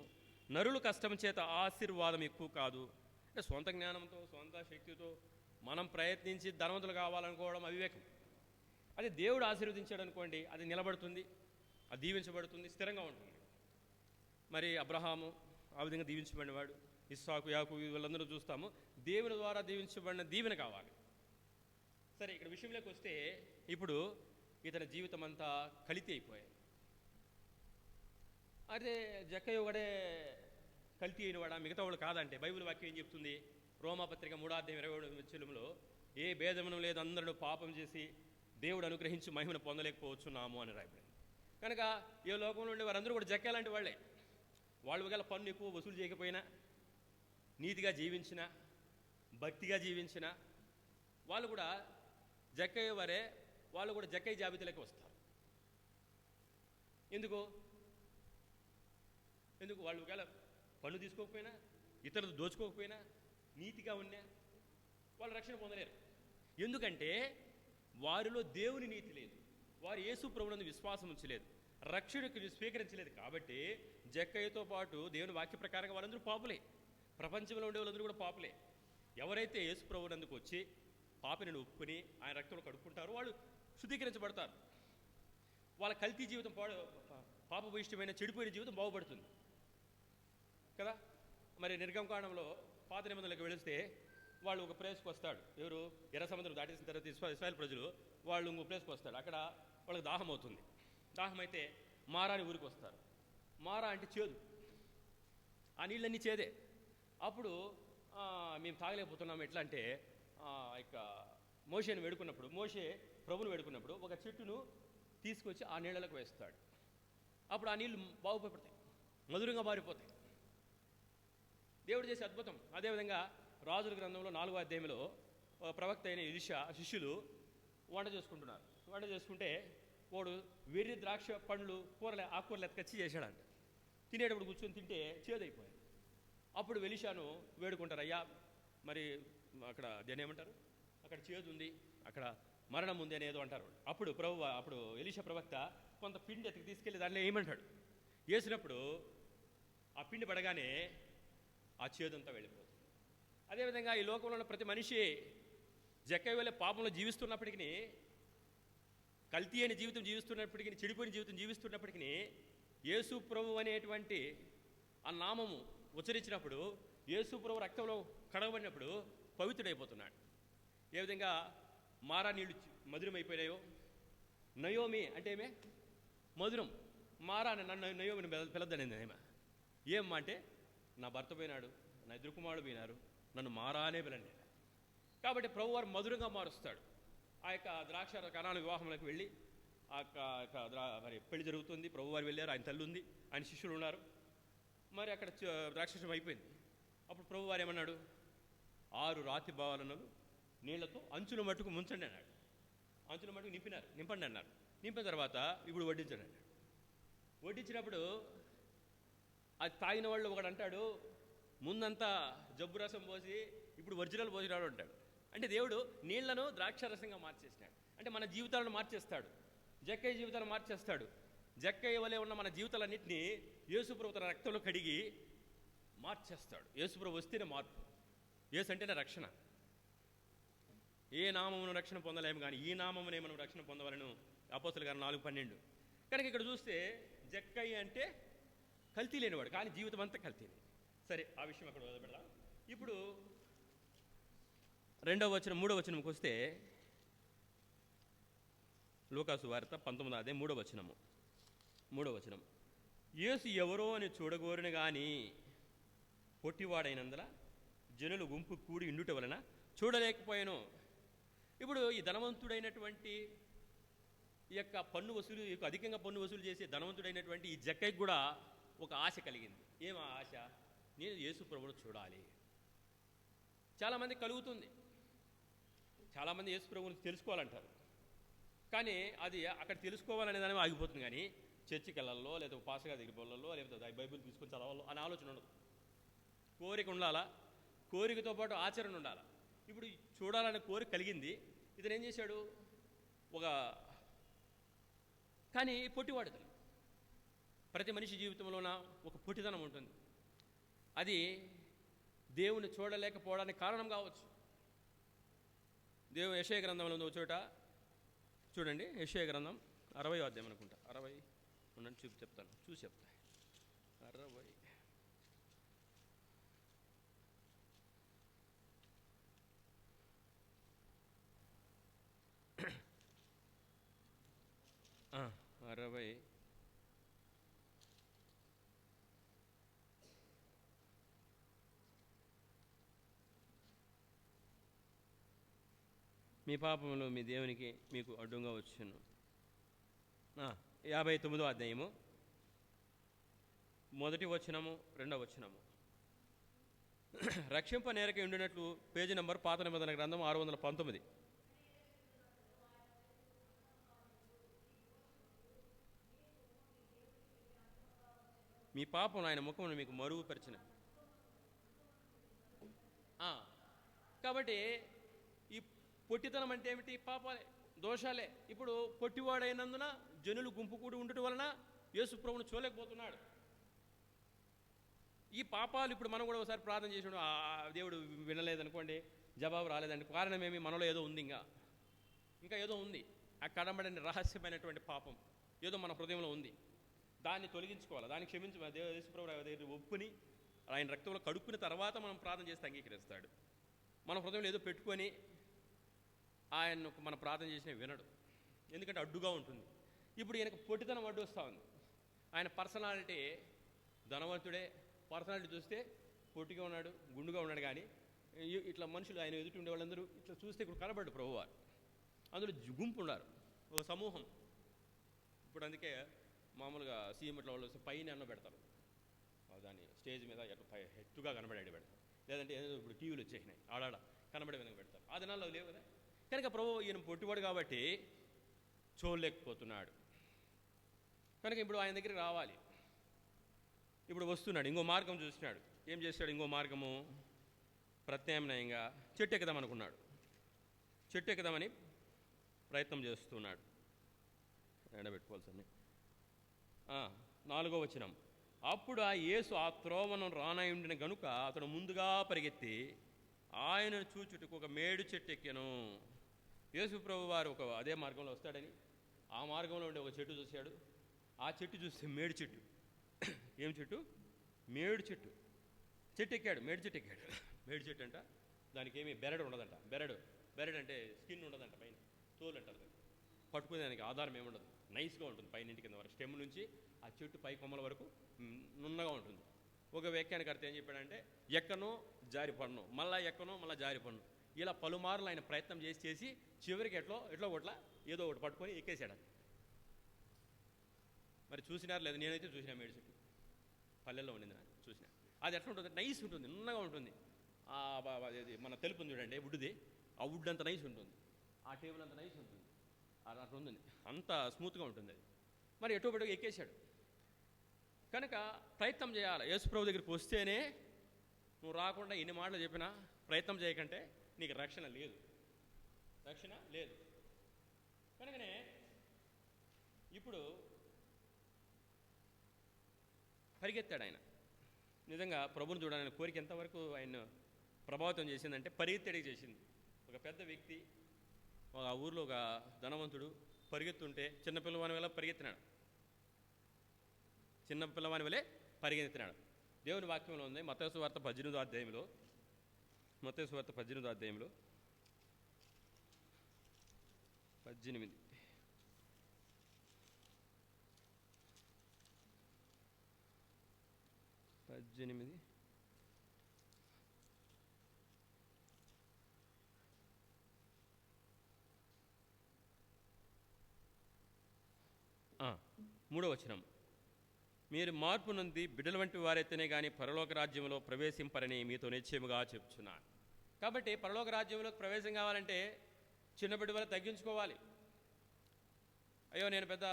నరులు కష్టం చేత ఆశీర్వాదం ఎక్కువ కాదు. అంటే సొంత జ్ఞానంతో సొంత శక్తితో మనం ప్రయత్నించి ధనవంతులు కావాలనుకోవడం అవివేకం. అదే దేవుడు ఆశీర్వదించాడు అనుకోండి, అది నిలబడుతుంది, అది దీవించబడుతుంది, స్థిరంగా ఉంటుంది. మరి అబ్రహాము ఆ విధంగా దీవించబడినవాడు, ఇస్సాకు, యాకోబు వీళ్ళందరూ చూస్తాము, దేవుని ద్వారా దీవించబడిన దీవెన కావాలి. సరే, ఇక్కడ విషయంలోకి వస్తే ఇప్పుడు ఇతని జీవితం అంతా కలితి అయిపోయాయి. అదే జక్కయ్య ఒకడే కల్తీ అయినవాడా, మిగతా వాళ్ళు కాదంటే బైబిల్ వాక్యం ఏం చెప్తుంది? రోమాపత్రిక 3వ అధ్యాయం 27వ వచనంలో ఏ భేదమును లేదు, అందరూ పాపం చేసి దేవుడు అనుగ్రహించి మహిమను పొందలేకపోవచ్చున్నాము అని రాయబడింది. కనుక ఈ లోకంలో ఉండే వారందరూ కూడా జక్కయ్య లాంటి వాళ్ళే. వాళ్ళు గల పన్ను ఎక్కువ వసూలు చేయకపోయినా, నీతిగా జీవించినా, భక్తిగా జీవించినా వాళ్ళు కూడా జక్కయ్య వారే, వాళ్ళు కూడా జక్కయ్య జాబితాలోకి వస్తారు. ఎందుకు వాళ్ళు ఒకవేళ పన్ను తీసుకోకపోయినా, ఇతరులు దోచుకోకపోయినా, నీతిగా ఉన్నా వాళ్ళు రక్షణ పొందలేరు. ఎందుకంటే వారిలో దేవుని నీతి లేదు, వారు యేసు ప్రభువునందు విశ్వాసం ఉంచలేదు, రక్షణకు స్వీకరించలేదు. కాబట్టి జక్కయ్యతో పాటు దేవుని వాక్య ప్రకారంగా వాళ్ళందరూ పాపులే. ప్రపంచంలో ఉండే వాళ్ళందరూ కూడా పాపులే. ఎవరైతే యేసు ప్రభువునందుకు వచ్చి పాపిని ఒప్పుకొని ఆయన రక్తంలో కడుక్కుంటారో వాళ్ళు శుద్ధీకరించబడతారు. వాళ్ళ కల్తీ జీవితం పాపభూయిష్టమైన చెడిపోయిన జీవితం బాగుపడుతుంది కదా. మరి నిర్గమకాండంలో పాత నిబంధనలకు వెళితే వాళ్ళు ఒక ప్లేస్కి వస్తాడు. ఎవరు? ఎర్ర సముద్రం దాటేసిన తర్వాత ఇశ్రాయేలు ప్రజలు వాళ్ళు ఇంకో ప్లేస్కి వస్తాడు. అక్కడ వాళ్ళకి దాహం అవుతుంది. దాహం అయితే మారా అని ఊరికి వస్తారు. మారా అంటే చేదు, ఆ నీళ్ళన్నీ చేదే. అప్పుడు మేము తాగలేకపోతున్నాము. ఎట్లా అంటే ఇక మోషేని వేడుకున్నప్పుడు, మోషే ప్రభుని వేడుకున్నప్పుడు ఒక చెట్టును తీసుకొచ్చి ఆ నీళ్ళకు వేస్తాడు. అప్పుడు ఆ నీళ్ళు బాగుపడతాయి, మధురంగా మారిపోతాయి. దేవుడు చేసే అద్భుతం. అదేవిధంగా రాజుల గ్రంథంలో 4వ అధ్యాయంలో ప్రవక్త అయిన ఎలీషా శిష్యులు వంట చేసుకుంటున్నారు. వంట చేసుకుంటే వాడు వెర్రి ద్రాక్ష పండ్లు ఆకుకూరలు ఎత్తుకొచ్చి చేశాడంట. తినేటప్పుడు కూర్చొని తింటే చేదైపోయాయి. అప్పుడు ఎలీషాను వేడుకుంటారు, అయ్యా మరి అక్కడ దేని ఏమంటారు, అక్కడ చేదు ఉంది, అక్కడ మరణం ఉంది అనేదో అంటారు. అప్పుడు ఎలీషా ప్రవక్త కొంత పిండి ఎత్తుకు తీసుకెళ్ళి దానిలో ఏమంటాడు, వేసినప్పుడు ఆ పిండి పడగానే ఆ చేదంతా వెళ్ళిపోతుంది. అదేవిధంగా ఈ లోకంలో ఉన్న ప్రతి మనిషి జక్కయ్య వల్లే పాపంలో జీవిస్తున్నప్పటికీ, కల్తీ అయిన జీవితం జీవిస్తున్నప్పటికీ, చెడిపోయిన జీవితం జీవిస్తున్నప్పటికీ యేసు ప్రభు అనేటువంటి ఆ నామము ఉచ్చరించినప్పుడు, యేసు ప్రభు రక్తంలో కడగబడినప్పుడు పవిత్రుడైపోతున్నాడు. ఏ విధంగా మారా నీళ్లు మధురమైపోయినాయో, నయోమి అంటే ఏమే మధురం, మారా నన్ను నయోమిని పిలద్దనేది ఏమ ఏమ్మా అంటే, నా భర్త పోయినాడు, నా ఇద్దరు కుమారుడు పోయినారు, నన్ను మారా అనే పిలండి. కాబట్టి ప్రభువారు మధురంగా మారుస్తాడు. ఆ యొక్క ద్రాక్ష కణాల వివాహంలోకి వెళ్ళి మరి పెళ్లి జరుగుతుంది. ప్రభువారు వెళ్ళారు, ఆయన తల్లి ఉంది, ఆయన శిష్యులు ఉన్నారు. మరి అక్కడ ద్రాక్షం అయిపోయింది. అప్పుడు ప్రభువారు ఏమన్నాడు, 6 రాతి భావాలను నీళ్లతో అంచుల మట్టుకు ముంచండి అన్నాడు. అంచుల మట్టుకు నింపండి అన్నారు. నింపిన తర్వాత ఇప్పుడు వడ్డించండి అన్నాడు. వడ్డించినప్పుడు అది తాగిన వాళ్ళు ఒకడు అంటాడు, ముందంతా జబ్బు రసం పోసి ఇప్పుడు ఒరిజినల్ పోసినాడు అంటాడు. అంటే దేవుడు నీళ్లను ద్రాక్షరసంగా మార్చేసినాడు. అంటే మన జీవితాలను మార్చేస్తాడు, జక్కయ్య జీవితాలను మార్చేస్తాడు. జక్కయ్య వలె ఉన్న మన జీవితాలన్నింటినీ యేసుప్రభు తన రక్తంలో కడిగి మార్చేస్తాడు. యేసుప్రభు వస్తేనే మార్పు. యేసు అంటేనే రక్షణ. ఏ నామమును రక్షణ పొందలేము, కానీ ఈ నామమునే మనం రక్షణ పొందవలను. అపోస్తలుల 4:12. కనుక ఇక్కడ చూస్తే జక్కయ్య అంటే కల్తీ లేనివాడు, కానీ జీవితం అంతా కల్తీనే. సరే, ఆ విషయం అక్కడ వదిలిపెడదాం. ఇప్పుడు మూడవ వచనంకి వస్తే, లూకాసు వార్త 19వ అధ్యాయం 3వ వచనం. యేసు ఎవరో అని చూడగోరిన కానీ పొట్టివాడైనందున జనులు గుంపు కూడి ఇండుట వలన చూడలేకపోయాను. ఇప్పుడు ఈ ధనవంతుడైనటువంటి ఈ యొక్క అధికంగా పన్ను వసూలు చేసే ధనవంతుడైనటువంటి ఈ జక్కయ్యకి కూడా ఒక ఆశ కలిగింది. ఏం ఆశ? నేను యేసు ప్రభువును చూడాలి. చాలామంది కలుగుతుంది, చాలామంది యేసు ప్రభువుని తెలుసుకోవాలంటారు, కానీ అది అక్కడ తెలుసుకోవాలనే దాని ఆగిపోతుంది. కానీ చర్చికి వెళ్ళాలో, లేదా పాస్గా దగ్గర వెళ్ళాలో, లేకపోతే బైబిల్ తీసుకొని చదవాలో అనే ఆలోచన ఉండదు. కోరిక ఉండాలా, కోరికతో పాటు ఆచరణ ఉండాలా. ఇప్పుడు చూడాలనే కోరిక కలిగింది. ఇతను ఏం చేశాడు? కానీ పొట్టివాడు. ప్రతి మనిషి జీవితంలోన ఒక పొట్టితనం ఉంటుంది. అది దేవుని చూడలేకపోవడానికి కారణం కావచ్చు. యెషయా గ్రంథంలో ఉంది ఒక చోట చూడండి, యెషయా గ్రంథం 60వ అధ్యాయం అనుకుంటా, 60 ఉండండి చెప్తాను, చూసి చెప్తా. 60 మీ పాపములు మీ దేవునికి మీకు అడ్డుగా వచ్చును. 59వ అధ్యాయము 1వ వచనము 2వ వచనము. రక్షింప నేరక ఉండినట్లు పేజీ నంబర్ పాత నిబంధన గ్రంథం 619. మీ పాపం ఆయన ముఖమును మీకు మరుగుపరిచిన. కాబట్టి ఈ పొట్టితనం అంటే ఏమిటి? పాపాలే, దోషాలే. ఇప్పుడు పొట్టివాడైనందున జనులు గుంపు కూడి ఉండటం వలన యేసు ప్రభువును చూడలేకపోతున్నాడు. ఈ పాపాలు ఇప్పుడు మనం కూడా ఒకసారి ప్రార్థన చేసాడు, దేవుడు వినలేదనుకోండి, జవాబు రాలేదండి. కారణం ఏమి? మనలో ఏదో ఉంది, ఇంకా ఏదో ఉంది. ఆ కనబడని రహస్యమైనటువంటి పాపం ఏదో మన హృదయంలో ఉంది. దాన్ని తొలగించుకోవాలి, దాన్ని క్షమించాలి. యేసు ప్రభువు ఒప్పుని ఆయన రక్తంలో కడుక్కున్న తర్వాత మనం ప్రార్థన చేస్తే అంగీకరిస్తాడు. మన హృదయంలో ఏదో పెట్టుకొని ఆయన మన ప్రార్థన చేసిన వినడు, ఎందుకంటే అడ్డుగా ఉంటుంది. ఇప్పుడు ఈయనకు పొట్టితనం అడ్డు వస్తూ ఉంది. ఆయన పర్సనాలిటీ ధనవంతుడే, పర్సనాలిటీ చూస్తే పొట్టిగా ఉన్నాడు, గుండుగా ఉన్నాడు. కానీ ఇట్లా మనుషులు ఆయన ఎదుటి ఉండే వాళ్ళందరూ ఇట్లా చూస్తే ఇప్పుడు కనబడ్డు ప్రభువారు. అందులో గుంపు ఉన్నారు, ఒక సమూహం. ఇప్పుడు అందుకే మామూలుగా సీఎం ఇట్లా వాళ్ళు పైన అన్న పెడతారు, దాన్ని స్టేజ్ మీద ఎత్తుగా కనబడేది పెడతారు. లేదంటే ఏదో ఇప్పుడు టీవీలు వచ్చేసినాయి, ఆడాడ కనబడే విధంగా పెడతారు. ఆ దినాల్లో లేవు కదా. కనుక ప్రభు ఈయన పొట్టివాడు కాబట్టి చూడలేకపోతున్నాడు. కనుక ఇప్పుడు ఆయన దగ్గరికి రావాలి. ఇప్పుడు వస్తున్నాడు, ఇంకో మార్గం చూస్తున్నాడు. ఏం చేస్తాడు? ఇంకో మార్గము ప్రత్యామ్నాయంగా చెట్టు ఎక్కుదాం అనుకున్నాడు. చెట్టు ఎక్కుదామని ప్రయత్నం చేస్తున్నాడు. ఎండబెట్టుకోవాల్సింది. 4వ వచనం. అప్పుడు ఆ యేసు ఆ త్రోవను రానయుండిన గనుక అతడు ముందుగా పరిగెత్తి ఆయనను చూచుటకు ఒక మేడు చెట్టు ఎక్కాను. యేసు ప్రభు వారు అదే మార్గంలో వస్తాడని ఆ మార్గంలో ఉండే ఒక చెట్టు చూశాడు. ఆ చెట్టు చూస్తే మేడు చెట్టు. ఏం చెట్టు? మేడు చెట్టు. చెట్టు ఎక్కాడు, మేడు చెట్టు ఎక్కాడు. మేడు చెట్టు అంట, దానికి ఏమి బెరడు ఉండదంట. బెరడు అంటే స్కిన్ ఉండదంట, పైన తోలు అంటారు. పట్టుకునే దానికి ఆధారం ఏముండదు, నైస్గా ఉంటుంది. పైన ఇంటి కింద వరకు స్టెమ్ నుంచి ఆ చెట్టు పై కొమ్మల వరకు నున్నగా ఉంటుంది. ఒక వ్యాఖ్యానకర్త ఏం చెప్పాడంటే, ఎక్కనో జారి పన్ను, మళ్ళీ ఎక్కనో మళ్ళీ జారి పన్ను, ఇలా పలుమార్లు ఆయన ప్రయత్నం చేసి చివరికి ఎట్లో ఒకట్లా ఏదో ఒకటి పట్టుకొని ఎక్కేసాడు. మరి చూసినారు లేదు? నేనైతే చూసినా మేడి చెట్టు, పల్లెల్లో ఉండింది, చూసినా. అది ఎట్లా ఉంటుంది? నైస్ ఉంటుంది, నున్నగా ఉంటుంది. మన తెలుపు ఉంది చూడండి, వుడ్ది, ఆ వుడ్ అంత నైస్ ఉంటుంది, ఆ టేబుల్ అంత నైస్ ఉంటుంది, అట్లా ఉంటుంది, అంత స్మూత్గా ఉంటుంది అది. మరి ఎటో బెటో ఎక్కేశాడు. కనుక ప్రయత్నం చేయాలి. యేసు ప్రభు దగ్గరికి వస్తేనే, నువ్వు రాకుండా ఎన్ని మాటలు చెప్పినా ప్రయత్నం చేయకంటే నీకు రక్షణ లేదు. కనుకనే ఇప్పుడు పరిగెత్తాడు ఆయన. నిజంగా ప్రభుని చూడాలని కోరిక ఎంతవరకు ఆయన ప్రభావితం చేసిందంటే పరిగెత్తడికి చేసింది. ఒక పెద్ద వ్యక్తి, ఆ ఊర్లో ఒక ధనవంతుడు పరిగెత్తుంటే చిన్నపిల్లవాని వల్ల పరిగెత్తినాడు. చిన్న పిల్లవాని వలె పరిగెత్తినాడు. దేవుని వాక్యంలో ఉంది మత్తయి సువార్త 18వ అధ్యాయంలో. మత్తయి సువార్త 18వ అధ్యాయంలో 18. మూడో వచనం, మీరు మార్పు నొంది బిడ్డల వంటి వారైతేనే కానీ పరలోక రాజ్యంలో ప్రవేశింపరని మీతో నిశ్చయముగా చెప్తున్నాను. కాబట్టి పరలోక రాజ్యంలోకి ప్రవేశం కావాలంటే చిన్న బిడ్డ వల్ల తగ్గించుకోవాలి. అయ్యో నేను పెద్ద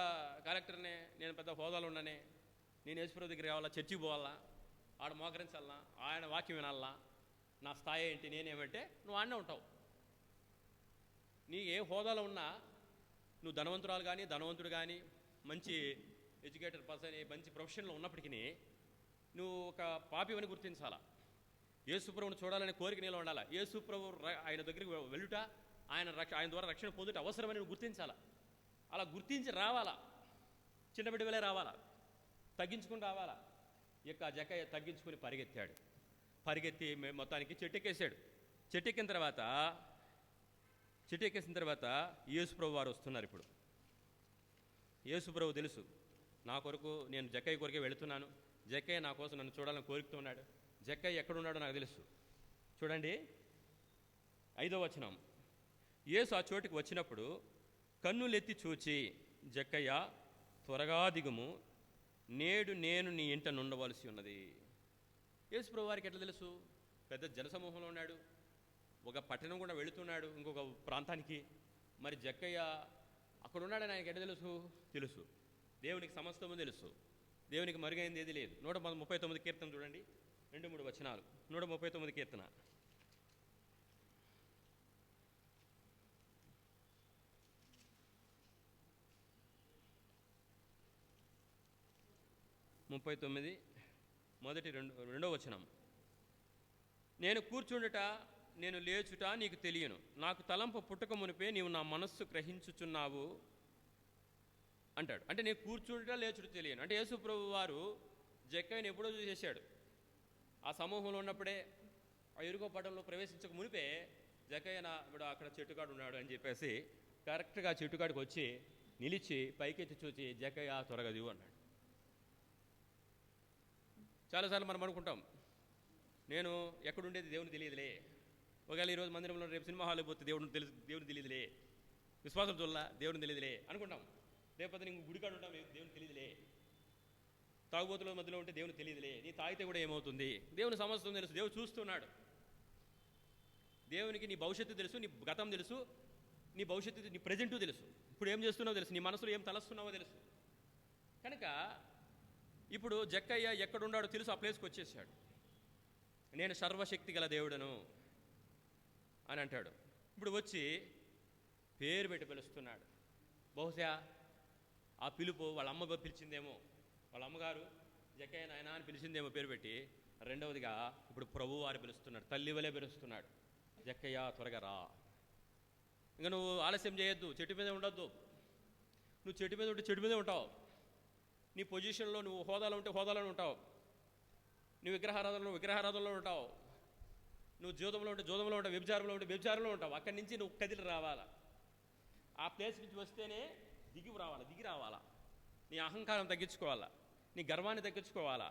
కలెక్టర్నే, నేను పెద్ద హోదాలు ఉన్నానే, నేను యేసుప్రభు దగ్గరికి రావాలా, చర్చికి పోవాలా, ఆడ మోకరించాలా, ఆయన వాక్యం వినాలా, నా స్థాయి ఏంటి, నేనేమంటే నువ్వు ఆడనే ఉంటావు. నీ ఏ హోదాలో ఉన్నా నువ్వు ధనవంతురాలు కానీ ధనవంతుడు కానీ మంచి ఎడ్యుకేటెడ్ పర్సన్ మంచి ప్రొఫెషన్లో ఉన్నప్పటికీ నువ్వు ఒక పాపివని గుర్తించాలా. యేసుప్రభుని చూడాలనే కోరిక నీలో ఉండాలా. యేసుప్రభు ఆయన దగ్గరికి వెళ్ళుట, ఆయన ద్వారా రక్షణ పొందుట అవసరమని నువ్వు గుర్తించాలా. అలా గుర్తించి రావాలా. చిన్న బిడ్డలే రావాలా, తగ్గించుకుని రావాలా. ఇక జక్కయ్య తగ్గించుకుని పరిగెత్తి మొత్తానికి చెట్టెక్కేసాడు. చెట్టెక్కిన తర్వాత యేసుప్రభు వారు వస్తున్నారు. ఇప్పుడు యేసుప్రభు తెలుసు, నా కొరకు నేను జక్కయ్య కొరకే వెళుతున్నాను, జక్కయ్య నా కోసం నన్ను చూడాలని కోరుకుతున్నాడు, జక్కయ్య ఎక్కడున్నాడో నాకు తెలుసు. చూడండి 5వ వచనం, యేసు ఆ చోటుకి వచ్చినప్పుడు కన్నులెత్తి చూచి, జక్కయ్య త్వరగా దిగుము, నేడు నేను నీ ఇంట నుండవలసి ఉన్నది. యేసుప్రభు వారికి ఎట్లా తెలుసు? పెద్ద జనసమూహంలో ఉన్నాడు, ఒక పట్టణం కూడా వెళుతున్నాడు ఇంకొక ప్రాంతానికి. మరి జక్కయ్య అక్కడ ఉన్నాడని ఆయనకి ఎట్లా తెలుసు? దేవునికి సమస్తము తెలుసు, దేవునికి మరుగైంది ఏది లేదు. 139 కీర్తన చూడండి, 2-3 వచనాలు. 139 కీర్తన 39 2వ వచనం, నేను కూర్చుండుట నేను లేచుట నీకు తెలియను, నాకు తలంపు పుట్టక మునిపే నీవు నా మనస్సు గ్రహించుచున్నావు అంటాడు. అంటే నేను కూర్చుండుట లేచుట తెలియను అంటే యేసుప్రభు వారు జక్కయ్యను ఎప్పుడో చూసేశాడు. ఆ సమూహంలో ఉన్నప్పుడే, ఆ ఇరుకో పట్టణంలో ప్రవేశించక మునిపే జక్కయ్య ఇప్పుడు అక్కడ చెట్టుకాడు ఉన్నాడు అని చెప్పేసి కరెక్ట్గా చెట్టుకాడికి వచ్చి నిలిచి పైకెత్తి చూచి, జక్కయ్య త్వరగా దిగు అన్నాడు. చాలాసార్లు మనం అనుకుంటాం, నేను ఎక్కడుండేది దేవుని తెలియదులే, ఒకవేళ ఈరోజు మందిరంలో రేపు సినిమా హాల్కి పోతే దేవుని తెలియదులే, విశ్వాసం చూడాల దేవుని తెలియదులే అనుకుంటాం. రేపొద్దు నీకు గుడికాడు ఉంటాం, దేవుని తెలియదులే, తాగుబోతుల మధ్యలో ఉంటే దేవుని తెలియదులే, నీ తాగితే కూడా ఏమవుతుంది, దేవుని సమస్తం తెలుసు, దేవుడు చూస్తున్నాడు. దేవునికి నీ భవిష్యత్తు తెలుసు, నీ గతం తెలుసు, నీ భవిష్యత్తు, నీ ప్రజెంటు తెలుసు, ఇప్పుడు ఏం చేస్తున్నావో తెలుసు, నీ మనసులో ఏం తలస్తున్నావో తెలుసు. కనుక ఇప్పుడు జక్కయ్య ఎక్కడున్నాడో తెలుసు, ఆ ప్లేస్కి వచ్చేసాడు. నేను సర్వశక్తి గల దేవుడను అని అంటాడు. ఇప్పుడు వచ్చి పేరు పెట్టి పిలుస్తున్నాడు. బహుశా ఆ పిలుపు వాళ్ళ అమ్మ పిలిచిందేమో, వాళ్ళ అమ్మగారు జక్కయ్య నాయన అని పిలిచిందేమో పేరు పెట్టి. రెండవదిగా ఇప్పుడు ప్రభువు వారు పిలుస్తున్నాడు, తల్లి వలె పిలుస్తున్నాడు, జక్కయ్య త్వరగా రా. ఇంకా నువ్వు ఆలస్యం చేయొద్దు, చెట్టు మీదే ఉండొద్దు. నువ్వు చెట్టు మీద ఉంటే చెట్టు మీదే ఉంటావు, నీ పొజిషన్లో నువ్వు హోదాలో ఉంటే హోదాలో ఉంటావు, నువ్వు విగ్రహారాధనలో ఉంటావు, నువ్వు జోదంలో ఉంటే జోదంలో ఉంటావు, వ్యభిచారంలో ఉంటే వ్యభిచారంలో ఉంటావు. అక్కడి నుంచి నువ్వు కదిలి రావాలా, ఆ ప్లేస్ నుంచి వస్తేనే దిగి రావాలా. నీ అహంకారం తగ్గించుకోవాలా, నీ గర్వాన్ని తగ్గించుకోవాలా.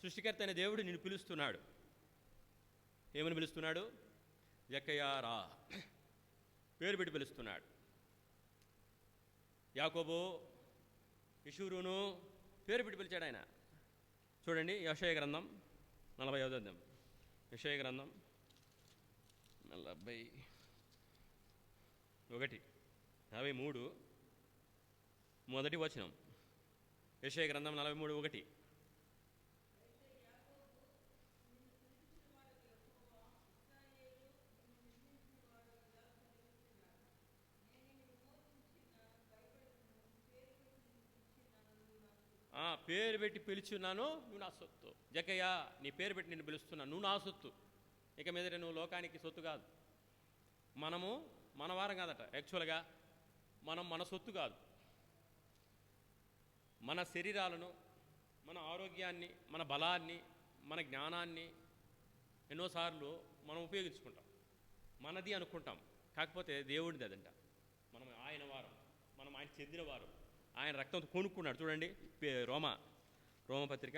సృష్టికర్త అనే దేవుడు నిన్ను పిలుస్తున్నాడు. ఏమని పిలుస్తున్నాడు? జక్కయ్య రా, పేరు పెట్టి పిలుస్తున్నాడు. యాకోబు, యెషూరును పేరు పెట్టి పిలిచాడు ఆయన. చూడండి యెషయా గ్రంథం 40వ అధ్యాయం, యెషయా గ్రంథం 43 మొదటి వచనం. యెషయా గ్రంథం 43:1. పేరు పెట్టి పిలుచున్నాను, నువ్వు నా సొత్తు. జక్కయ్య నీ పేరు పెట్టి నిన్ను పిలుస్తున్నాను, నువ్వు నా సొత్తు. ఇక మీద నువ్వు లోకానికి సొత్తు కాదు. మనము మన వారం కాదట, యాక్చువల్గా మనం మన సొత్తు కాదు. మన శరీరాలను, మన ఆరోగ్యాన్ని, మన బలాన్ని, మన జ్ఞానాన్ని ఎన్నోసార్లు మనం ఉపయోగించుకుంటాం, మనది అనుకుంటాం. కాకపోతే దేవుడిది అదంట. మనం ఆయన వారం, మనం ఆయన చెందిన వారు, ఆయన రక్తంతో కొనుక్కున్నాడు. చూడండి రోమపత్రిక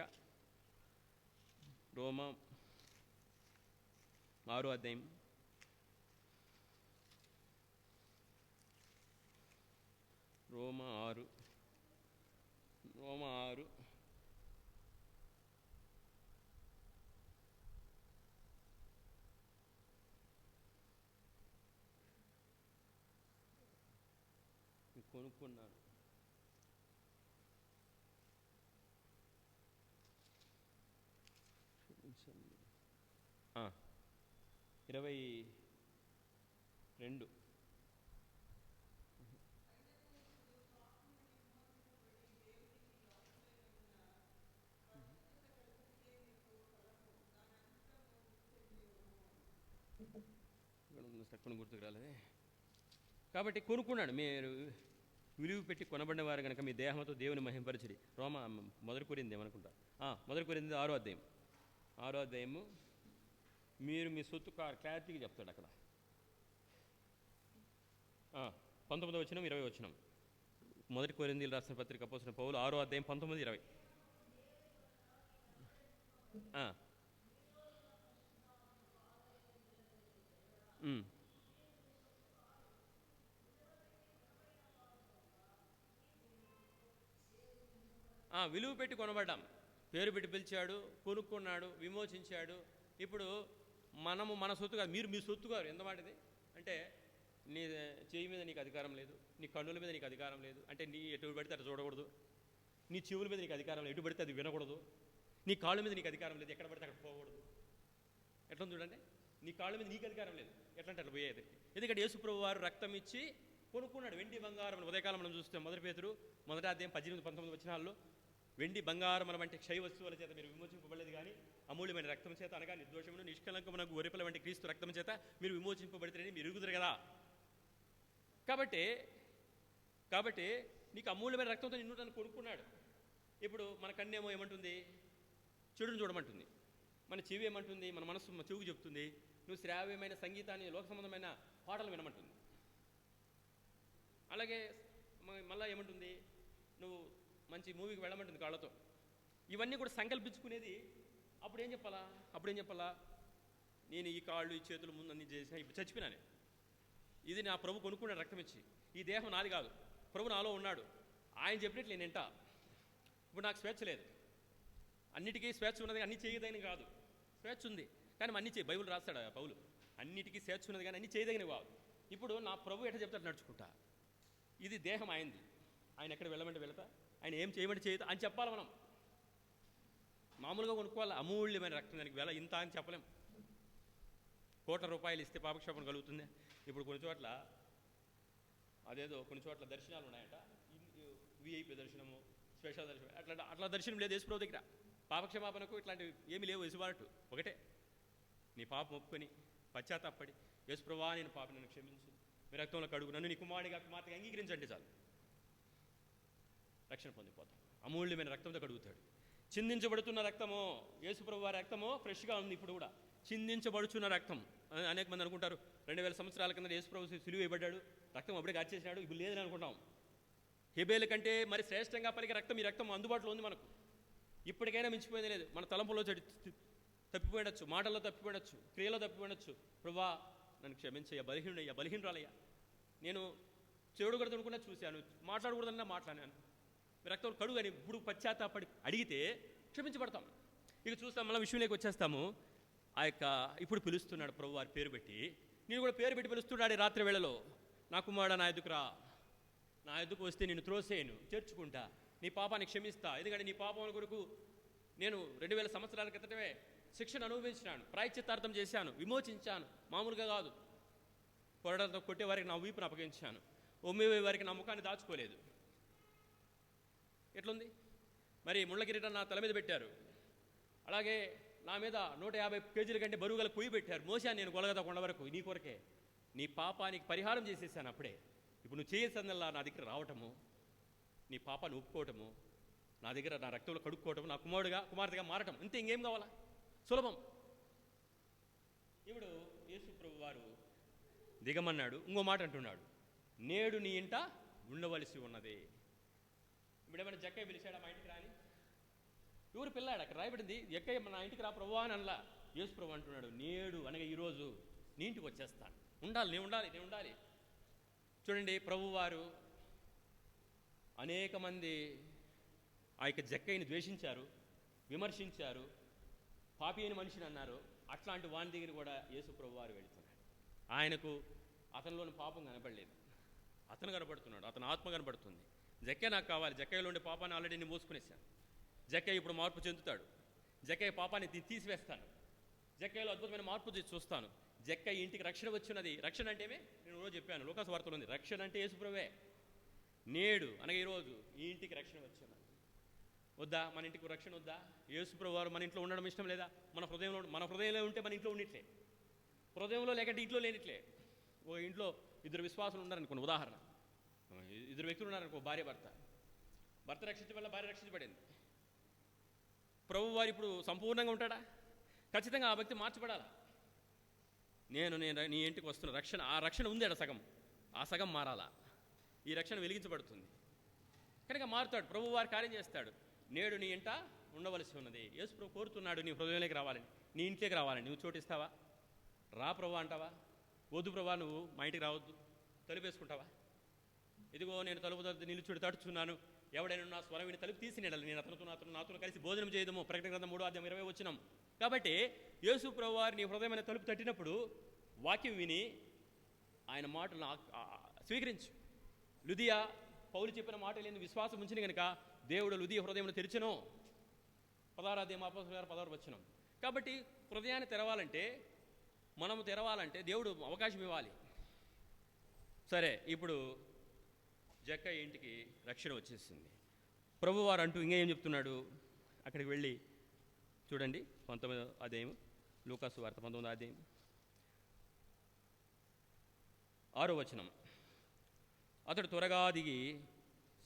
రోమ 6వ అధ్యాయం రోమ 6 కొనుక్కున్నాను. 22 తక్కువ గుర్తుకు రాలేదే. కాబట్టి కొనుక్కున్నాడు. మీరు విలువ పెట్టి కొనబడినవారు కనుక మీ దేహంతో దేవుని మహింపరచుడి. మొదటి కొరింది ఏమనుకుంటా, మొదటి కొరింది 6వ అధ్యాయము. మీరు మీ సొత్తు క్లారిటీగా చెప్తాడు అక్కడ. 19వ వచనం 20వ వచనం. మొదటి కొరింథీయులకు రాసిన పత్రిక అపోస్తలుడైన పౌలు 6వ అధ్యాయం 19, 20. విలువ పెట్టి కొనబడ్డాం. పేరు పెట్టి పిలిచాడు, కొనుక్కున్నాడు, విమోచించాడు. ఇప్పుడు మనము మన సొత్తు కాదు, మీరు మీ సొత్తు గారు. ఎంత మాట ఇది అంటే, నీ చేయి మీద నీకు అధికారం లేదు, నీ కన్నుల మీద నీకు అధికారం లేదు, అంటే నీ ఎటు పడితే అటు చూడకూడదు, నీ చెవుల మీద నీకు అధికారం లేదు, ఎటు పడితే అది వినకూడదు, నీ కాళ్ళ మీద నీకు అధికారం లేదు, ఎక్కడ పడితే అక్కడ పోకూడదు. ఎట్లా చూడండి, నీ కాళ్ళ మీద నీకు అధికారం లేదు, ఎట్లంటే అట్లా పోయేది. ఎందుకంటే యేసుప్రభు వారు రక్తం ఇచ్చి కొనుక్కున్నాడు. వెండి బంగారం. ఉదయకాలం మనం చూస్తే 1 పేతురు 1వ అధ్యాయం 18, 19 వచనాల్లో, వెండి బంగారముల వంటి క్షయ వస్తువుల చేత మీరు విమోచింపబడలేదు కానీ అమూల్యమైన రక్తం చేత, అనగా నిర్దోషమును నిష్కలంకమునకు గొర్రెపిల్ల వంటి క్రీస్తు రక్తం చేత మీరు విమోచింపబడితేనే మీరు ఎరుగుదురు కదా. కాబట్టి నీకు అమూల్యమైన రక్తంతో నిన్ను తను కొనుక్కున్నాడు. ఇప్పుడు మన కన్నేమో ఏమంటుంది, చెడును చూడమంటుంది. మన చెవి ఏమంటుంది, మన మనస్సు చెవుకు చెప్తుంది, నువ్వు శ్రావ్యమైన సంగీతాన్ని, లోక సంబంధమైన పాటలు వినమంటుంది. అలాగే మళ్ళీ ఏమంటుంది, నువ్వు మంచి మూవీకి వెళ్ళమంటుంది కాళ్ళతో. ఇవన్నీ కూడా సంకల్పించుకునేది. అప్పుడు ఏం చెప్పాలా, నేను ఈ కాళ్ళు ఈ చేతులు ముందు అన్ని చేసిన, ఇప్పుడు చచ్చిపోయినానే, ఇది నా ప్రభు కొనుక్కున్నాడు రక్తం ఇచ్చి, ఈ దేహం నాది కాదు, ప్రభు నాలో ఉన్నాడు, ఆయన చెప్పినట్లు నేను వింటా. ఇప్పుడు నాకు స్వేచ్ఛ లేదు. అన్నిటికీ స్వేచ్ఛ ఉన్నది, అన్ని చేయదగినవి కాదు. స్వేచ్ఛ ఉంది కానీ అన్ని బైబుల్ రాస్తాడు పౌలు, అన్నిటికీ స్వేచ్ఛ ఉన్నది కానీ అన్ని చేయదగినవి కాదు. ఇప్పుడు నా ప్రభు ఎట్లా చెప్తాడు నడుచుకుంటా, ఇది దేహం ఆయనది, ఆయన ఎక్కడ వెళ్ళమంటే వెళతా, ఆయన ఏం చేయమంటే చేయదు అని చెప్పాలి. మనం మామూలుగా కొనుక్కోవాలి. అమూల్యమైన రక్తం, దానికి వెల ఇంత అని చెప్పలేం. కోట్ల రూపాయలు ఇస్తే పాపక్షేపణ కలుగుతుంది. ఇప్పుడు కొన్ని చోట్ల కొన్ని చోట్ల దర్శనాలు ఉన్నాయట, విఐపి దర్శనము, స్పెషల్ దర్శనం, అట్లా దర్శనం లేదు యేసుప్రభు దగ్గర. పాపక్షమాపణకు ఇట్లాంటివి ఏమీ లేవు. వెసుబాటు ఒకటే, నీ పాపం ఒప్పుకొని పశ్చాత్తాపడి, యేసుప్రభువా నేను పాపం నన్ను క్షమించు, మీ రక్తంలో కడుగు, నన్ను నీ కుమార్తెగా అంగీకరించండి చాలు, రక్షణ పొందిపోతాం. అమూల్యమైన రక్తంతో కడుగుతాడు. చిందించబడుతున్న రక్తము, యేసుప్రభు వారి రక్తము ఫ్రెష్గా ఉంది. ఇప్పుడు కూడా చిందించబడుచున్న రక్తం. అనేక మంది అనుకుంటారు 2000 సంవత్సరాల కింద యేసుప్రభు సిలువ వేయబడ్డాడు, రక్తం అప్పుడే కార్చేసినాడు, ఇప్పుడు లేదని అనుకుంటాం. హెబేలు కంటే మరి శ్రేష్టంగా పలికే రక్తం, ఈ రక్తం అందుబాటులో ఉంది మనకు. ఇప్పటికైనా మించిపోయింది లేదు. మన తలంపులో తప్పిపోయడచ్చు, మాటల్లో తప్పిపోయడచ్చు, క్రియలో తప్పిపోయడచ్చు. ప్రభువా నన్ను క్షమించయ్యా, బలహీనురాలయ్యా, నేను చెడుకూడదు అనుకున్నా చూశాను, మాట్లాడకూడదన్నా మాట్లాడాను, రక్తం కడుగు అని ఇప్పుడు పశ్చాత్తాపడి అడిగితే క్షమించబడతాం. ఇక చూస్తాం, మళ్ళీ విషయంలోకి వచ్చేస్తాము. ఇప్పుడు పిలుస్తున్నాడు ప్రభు వారి పేరు పెట్టి, నేను కూడా పేరు పెట్టి పిలుస్తున్నాడు ఈ రాత్రి వేళలో. నా కుమారుడా నా ఎద్దుకు రా, నా ఎద్దుకు వస్తే నేను త్రోసేయను, చేర్చుకుంటా, నీ పాపాన్ని క్షమిస్తా. ఎందుకంటే నీ పాపం కొరకు నేను 2000 సంవత్సరాల క్రితమే శిక్షను అనుభవించినాను, ప్రాయశ్చిత్తార్థం చేశాను, విమోచించాను. మామూలుగా కాదు, కొరడాలతో కొట్టే వారికి నా వీపును అప్పగించాను, ఒమ్మే వారికి నా ముఖాన్ని దాచుకోలేదు. ఎట్లుంది మరి, ముళ్ళ కిరీటం నా తల మీద పెట్టారు, అలాగే నా మీద 150 కేజీల కంటే బరువు గల పొయ్యి పెట్టారు, మోసాను నేను గొలగదా కొండ వరకు, నీ కొరకే. నీ పాపానికి పరిహారం చేసేసాను అప్పుడే. ఇప్పుడు నువ్వు చేసేందల్లా నా దగ్గర రావటము, నీ పాపాన్ని ఒప్పుకోవటము, నా దగ్గర నా రక్తంలో కడుక్కోవటం, నా కుమార్తెగా మారటం, అంతే. ఇంకేం కావాలా? సులభం. ఇప్పుడు యేసు ప్రభు వారు దిగమన్నాడు. ఇంకో మాట అంటున్నాడు, నేడు నీ ఇంట ఉండవలసి ఉన్నదే. ఇప్పుడు ఏమైనా జక్కయ్య పిలిచాడా మా ఇంటికి రాని? ఎవరు పిల్లాడు? అక్కడ రాయబడింది, జక్కయ్య నా ఇంటికి రా ప్రభు అని అనలా. యేసు ప్రభు అంటున్నాడు, నేడు అనగా ఈరోజు నీ ఇంటికి వచ్చేస్తాను. నేను ఉండాలి. చూడండి, ప్రభువారు అనేక మంది ఆ యొక్క జక్కయ్యని ద్వేషించారు, విమర్శించారు, పాపి అయిన మనిషిని అన్నారు. అట్లాంటి వాని దగ్గర కూడా యేసు ప్రభువారు వెళుతున్నాడు. ఆయనకు అతనిలోని పాపం కనపడలేదు, అతను కనపడుతున్నాడు, అతని ఆత్మ కనపడుతుంది. జక్కయ్య నాకు కావాలి, జక్కయ్యలో ఉండే పాపాన్ని ఆల్రెడీ నేను మోసుకునేసాను. జక్కయ్య ఇప్పుడు మార్పు చెందుతాడు. జక్కయ్య పాపాన్ని తీసివేస్తాను. జక్కయ్యలో అద్భుతమైన మార్పు చూస్తాను. జక్కయ్య ఇంటికి రక్షణ వచ్చినది. రక్షణ అంటేమే నేను రోజు చెప్పాను, లోకాసు వార్తలో ఉంది. రక్షణ అంటే యేసుప్రభువే. నేడు అనగా ఈరోజు ఈ ఇంటికి రక్షణ వచ్చినది. వద్దా? మన ఇంటికి రక్షణ వద్దా? యేసుప్రభు వారు మన ఇంట్లో ఉండడం ఇష్టం లేదా? మన హృదయంలో ఉంటే మన ఇంట్లో ఉండిట్లే, హృదయంలో లేకంటే ఇంట్లో లేనిట్లే. ఓ ఇంట్లో ఇద్దరు విశ్వాసులు ఉన్నారనుకోండి, ఉదాహరణ, ఇద్దరు వ్యక్తులు ఉన్నారనుకో, భార్య భర్త రక్షించబడాల, భార్య రక్షించబడింది. ప్రభు వారు ఇప్పుడు సంపూర్ణంగా ఉంటాడా? ఖచ్చితంగా ఆ వ్యక్తి మార్చబడాలా. నేను నీ ఇంటికి వస్తున్న రక్షణ, ఆ రక్షణ ఉంది అక్కడ సగం, ఆ సగం మారాలా. ఈ రక్షణ వెలిగించబడుతుంది కనుక మారుతాడు. ప్రభు వారు కార్యం చేస్తాడు. నేడు నీ ఇంట ఉండవలసి ఉన్నది. యేసు ప్రభు కోరుతున్నాడు నీ హృదయంలోకి రావాలని, నీ ఇంట్లోకి రావాలని. నువ్వు చోటిస్తావా? రా ప్రభు అంటావా? వద్దు ప్రభా, నువ్వు మా ఇంటికి రావద్దు, తలుపేసుకుంటావా? ఇదిగో నేను తలుపు నిలుచుడు తడుచున్నాను, ఎవడైనా నా స్వరం విని తలుపు తీసి నెడలు, నేను నాతో కలిసి భోజనం చేయదము. ప్రకటన గ్రంథం 3:20 వచ్చినాం. కాబట్టి యేసు ప్రభు వారు నీ హృదయమైన తలుపు తట్టినప్పుడు వాక్యం విని ఆయన మాటలు స్వీకరించు. లుదియా పౌలు చెప్పిన మాట లేని విశ్వాసం ఉంచిన కనుక దేవుడు లుదియా హృదయం తెరిచెను. 16 వచ్చినాం. కాబట్టి హృదయాన్ని తెరవాలంటే, మనము తెరవాలంటే దేవుడు అవకాశం ఇవ్వాలి. సరే, ఇప్పుడు జక్కయ్య ఇంటికి రక్షణ వచ్చేసింది. ప్రభువారు అంటూ ఇంకేం చెప్తున్నాడు? అక్కడికి వెళ్ళి చూడండి, 19వ అధ్యాయం, లూకాసు వార్త 19వ అధ్యాయం 6వ వచనం. అతడు త్వరగా దిగి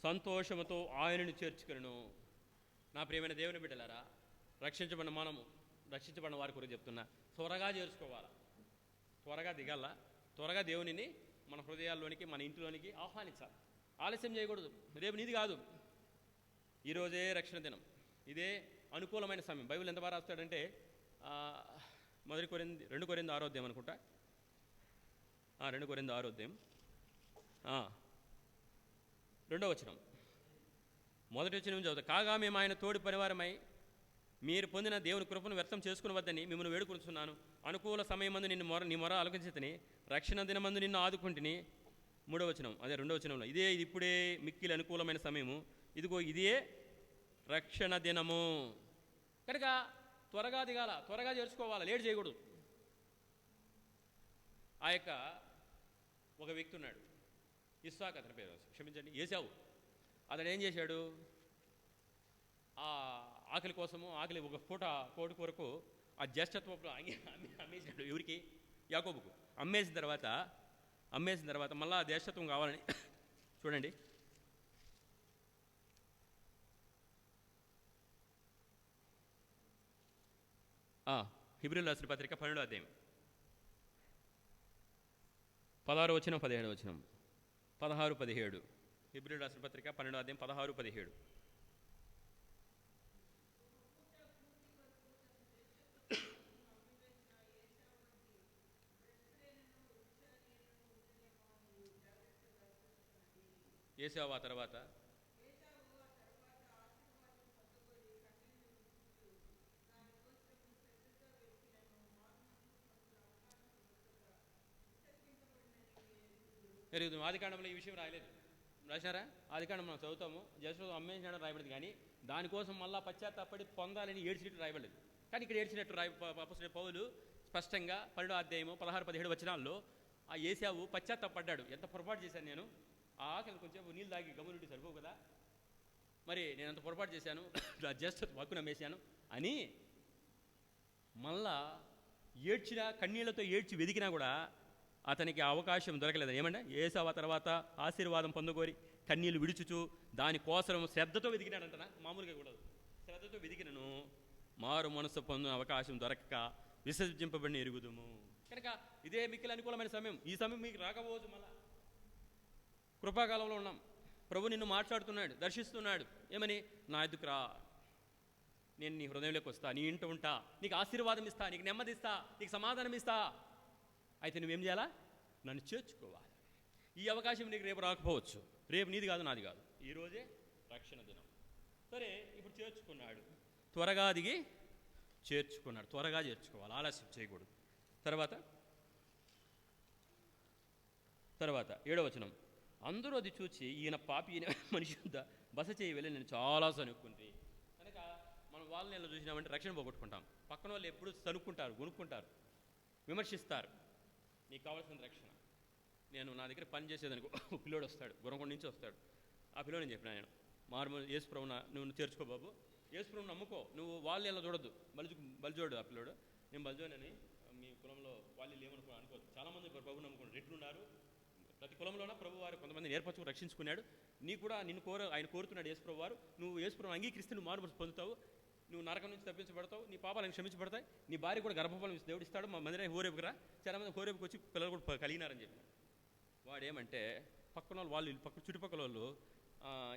సంతోషముతో ఆయనను చేర్చుకొనెను. నా ప్రియమైన దేవుని బిడ్డలారా, రక్షించబడిన వారి కొరకు చెప్తున్నా, త్వరగా చేర్చుకోవాలా, త్వరగా దిగాల, త్వరగా దేవునిని మన హృదయాల్లోనికి, మన ఇంటిలోనికి ఆహ్వానించాలి. ఆలస్యం చేయకూడదు. రేపు నీది కాదు, ఈరోజే రక్షణ దినం, ఇదే అనుకూలమైన సమయం. బైబిల్ ఎంత బాగా రాస్తాడంటే 2 కొరింథీ 6వ అధ్యాయం అనుకుంటా, 2 కొరింథీ 6వ అధ్యాయం 2వ వచనం, మొదటి వచనం చదువుతా. కాగా మేము ఆయన తోడి పనివారమై మీరు పొందిన దేవుని కృపను వ్యర్థం చేసుకుని వద్దని మిమ్మల్ని వేడుకొనుచున్నాను. అనుకూల సమయమందు నీ మొర ఆలకించితిని, రక్షణ దినమందు నిన్ను ఆదుకుంటుని. 3వ వచనం, అదే 2వ వచనంలో, ఇది ఇప్పుడే మిక్కిలి అనుకూలమైన సమయము, ఇదిగో ఇదే రక్షణ దినము. కనుక త్వరగా దిగాల, త్వరగా చేర్చుకోవాలి, లేట్ చేయకూడదు. ఆ యొక్క ఒక వ్యక్తి ఉన్నాడు, ఇస్సాకు అతని పేరు, క్షమించండి, ఏశావు. అతడు ఏం చేశాడు? ఆ ఆకలి కోసము, ఒక పూట కోడి కొరకు ఆ జ్యేష్ఠత్వపు అమ్మేసాడు. ఎవరికి? యాకోబుకు. అమ్మేసిన తర్వాత మళ్ళీ ఆ జ్యేష్ఠత్వం కావాలని చూడండి, హెబ్రీయులకు రాసిన పత్రిక 12వ అధ్యాయం 16వ వచనం 17వ వచనం, 16, 17. హెబ్రీయులకు రాసిన పత్రిక 12వ అధ్యాయం 16, 17. ఏశావు ఆ తర్వాత ఆదికాండంలో ఈ విషయం రాశారా? ఆదికాండం మనం చదువుతాము, జస్ట్ అమ్మేసినాడు రాయబడింది, కానీ దానికోసం మళ్ళీ పశ్చాత్తాపడి పొందాలని ఏడ్చినట్టు రాయబడలేదు. కానీ ఇక్కడ ఏడ్చినట్టు అపొస్తలుడైన పౌలు స్పష్టంగా 12వ అధ్యాయము 16, 17 వచనాల్లో ఆ ఏశావు పశ్చాత్తాపడ్డాడు. ఎంత పొరపాటు చేశాను నేను, ఆ ఆకలి కొంచెం నీళ్ళు తాగి గమనుండి సరిపోవు కదా, మరి నేను అంత పొరపాటు చేశాను, జస్ట్ వక్కు నమ్మేశాను అని మళ్ళా ఏడ్చినా, కన్నీళ్లతో ఏడ్చి వెదికినా కూడా అతనికి అవకాశం దొరకలేదు. ఏమంటే ఏశావు తర్వాత ఆశీర్వాదం పొందుకోరి కన్నీళ్ళు విడుచుచు దానికోసం శ్రద్ధతో వెతికినాడంటనా, మామూలుగా కూడా శ్రద్ధతో వెతికినను మారు మనసు పొందిన అవకాశం దొరకక విసర్జింపబడిన ఎరుగుదుము. కనుక ఇదే మిక్కిలి అనుకూలమైన సమయం. ఈ సమయం మీకు రాకపోవచ్చు. మళ్ళా కృపాకాలంలో ఉన్నాం. ప్రభు నిన్ను మాట్లాడుతున్నాడు, దర్శిస్తున్నాడు. ఏమని? నా ఎదుకు రా, నేను నీ హృదయంలోకి వస్తా, నీ ఇంట ఉంటా, నీకు ఆశీర్వాదం ఇస్తా, నీకు నెమ్మది ఇస్తా, నీకు సమాధానం ఇస్తా. అయితే నువ్వేం చేయాలా? నన్ను చేర్చుకోవాలి. ఈ అవకాశం నీకు రేపు రాకపోవచ్చు. రేపు నీది కాదు, నాది కాదు. ఈరోజే రక్షణ దినం. సరే, ఇప్పుడు చేర్చుకున్నాడు, త్వరగా దిగి చేర్చుకున్నాడు. త్వరగా చేర్చుకోవాలి, ఆలస్యం చేయకూడదు. తర్వాత 7వ వచనం, అందరూ అది చూచి ఈయన పాపి, ఈయన మనిషి వద్ద బస చేయి వెళ్ళి నేను చాలా సనుక్కుంటే. కనుక మనం వాళ్ళని ఎలా చూసినామంటే రక్షణ పోగొట్టుకుంటాం. పక్కన వాళ్ళు ఎప్పుడు సనుక్కుంటారు, కొనుక్కుంటారు, విమర్శిస్తారు. నీకు కావాల్సిన రక్షణ. నా దగ్గర పని చేసేదానికి ఒక పిల్లోడు వస్తాడు, గురంకొండ నుంచి వస్తాడు. ఆ పిల్లోడు నేను చెప్పిన, నేను యేసుప్రభున నువ్వు చేర్చుకో బాబు, యేసుప్రభుని నమ్ముకో, నువ్వు వాళ్ళు ఎలా చూడొద్దు, బలిజోడు ఆ పిల్లోడు. నేను బలిజోనని మీ కులంలో వాళ్ళు ఏమనుకో అనుకోవద్దు. చాలామంది ప్రభు నమ్ముకున్నారు, రెట్లు ఉన్నారు. ప్రతి కులంలోనే ప్రభు వారు కొంతమంది నేర్పరచుకు రక్షించుకున్నాడు. నీ కూడా ఆయన కోరుతున్నాడు యేసుప్రభు వారు. నువ్వు యేసుప్రభుని అంగీకరిస్తే నువ్వు మారు పొందుతావు, నువ్వు నరకం నుంచి తప్పించబడతావు, నీ పాపాలను క్షమించబడతాయి, నీ భార్య కూడా గర్భఫలం దేవుడు ఇస్తాడు. మా మందిరం హోరేపుకి రా. చాలామంది హోరేపుకి వచ్చి పిల్లలు కూడా కలిగినారని చెప్పి. వాడు ఏమంటే పక్కన వాళ్ళు చుట్టుపక్కల వాళ్ళు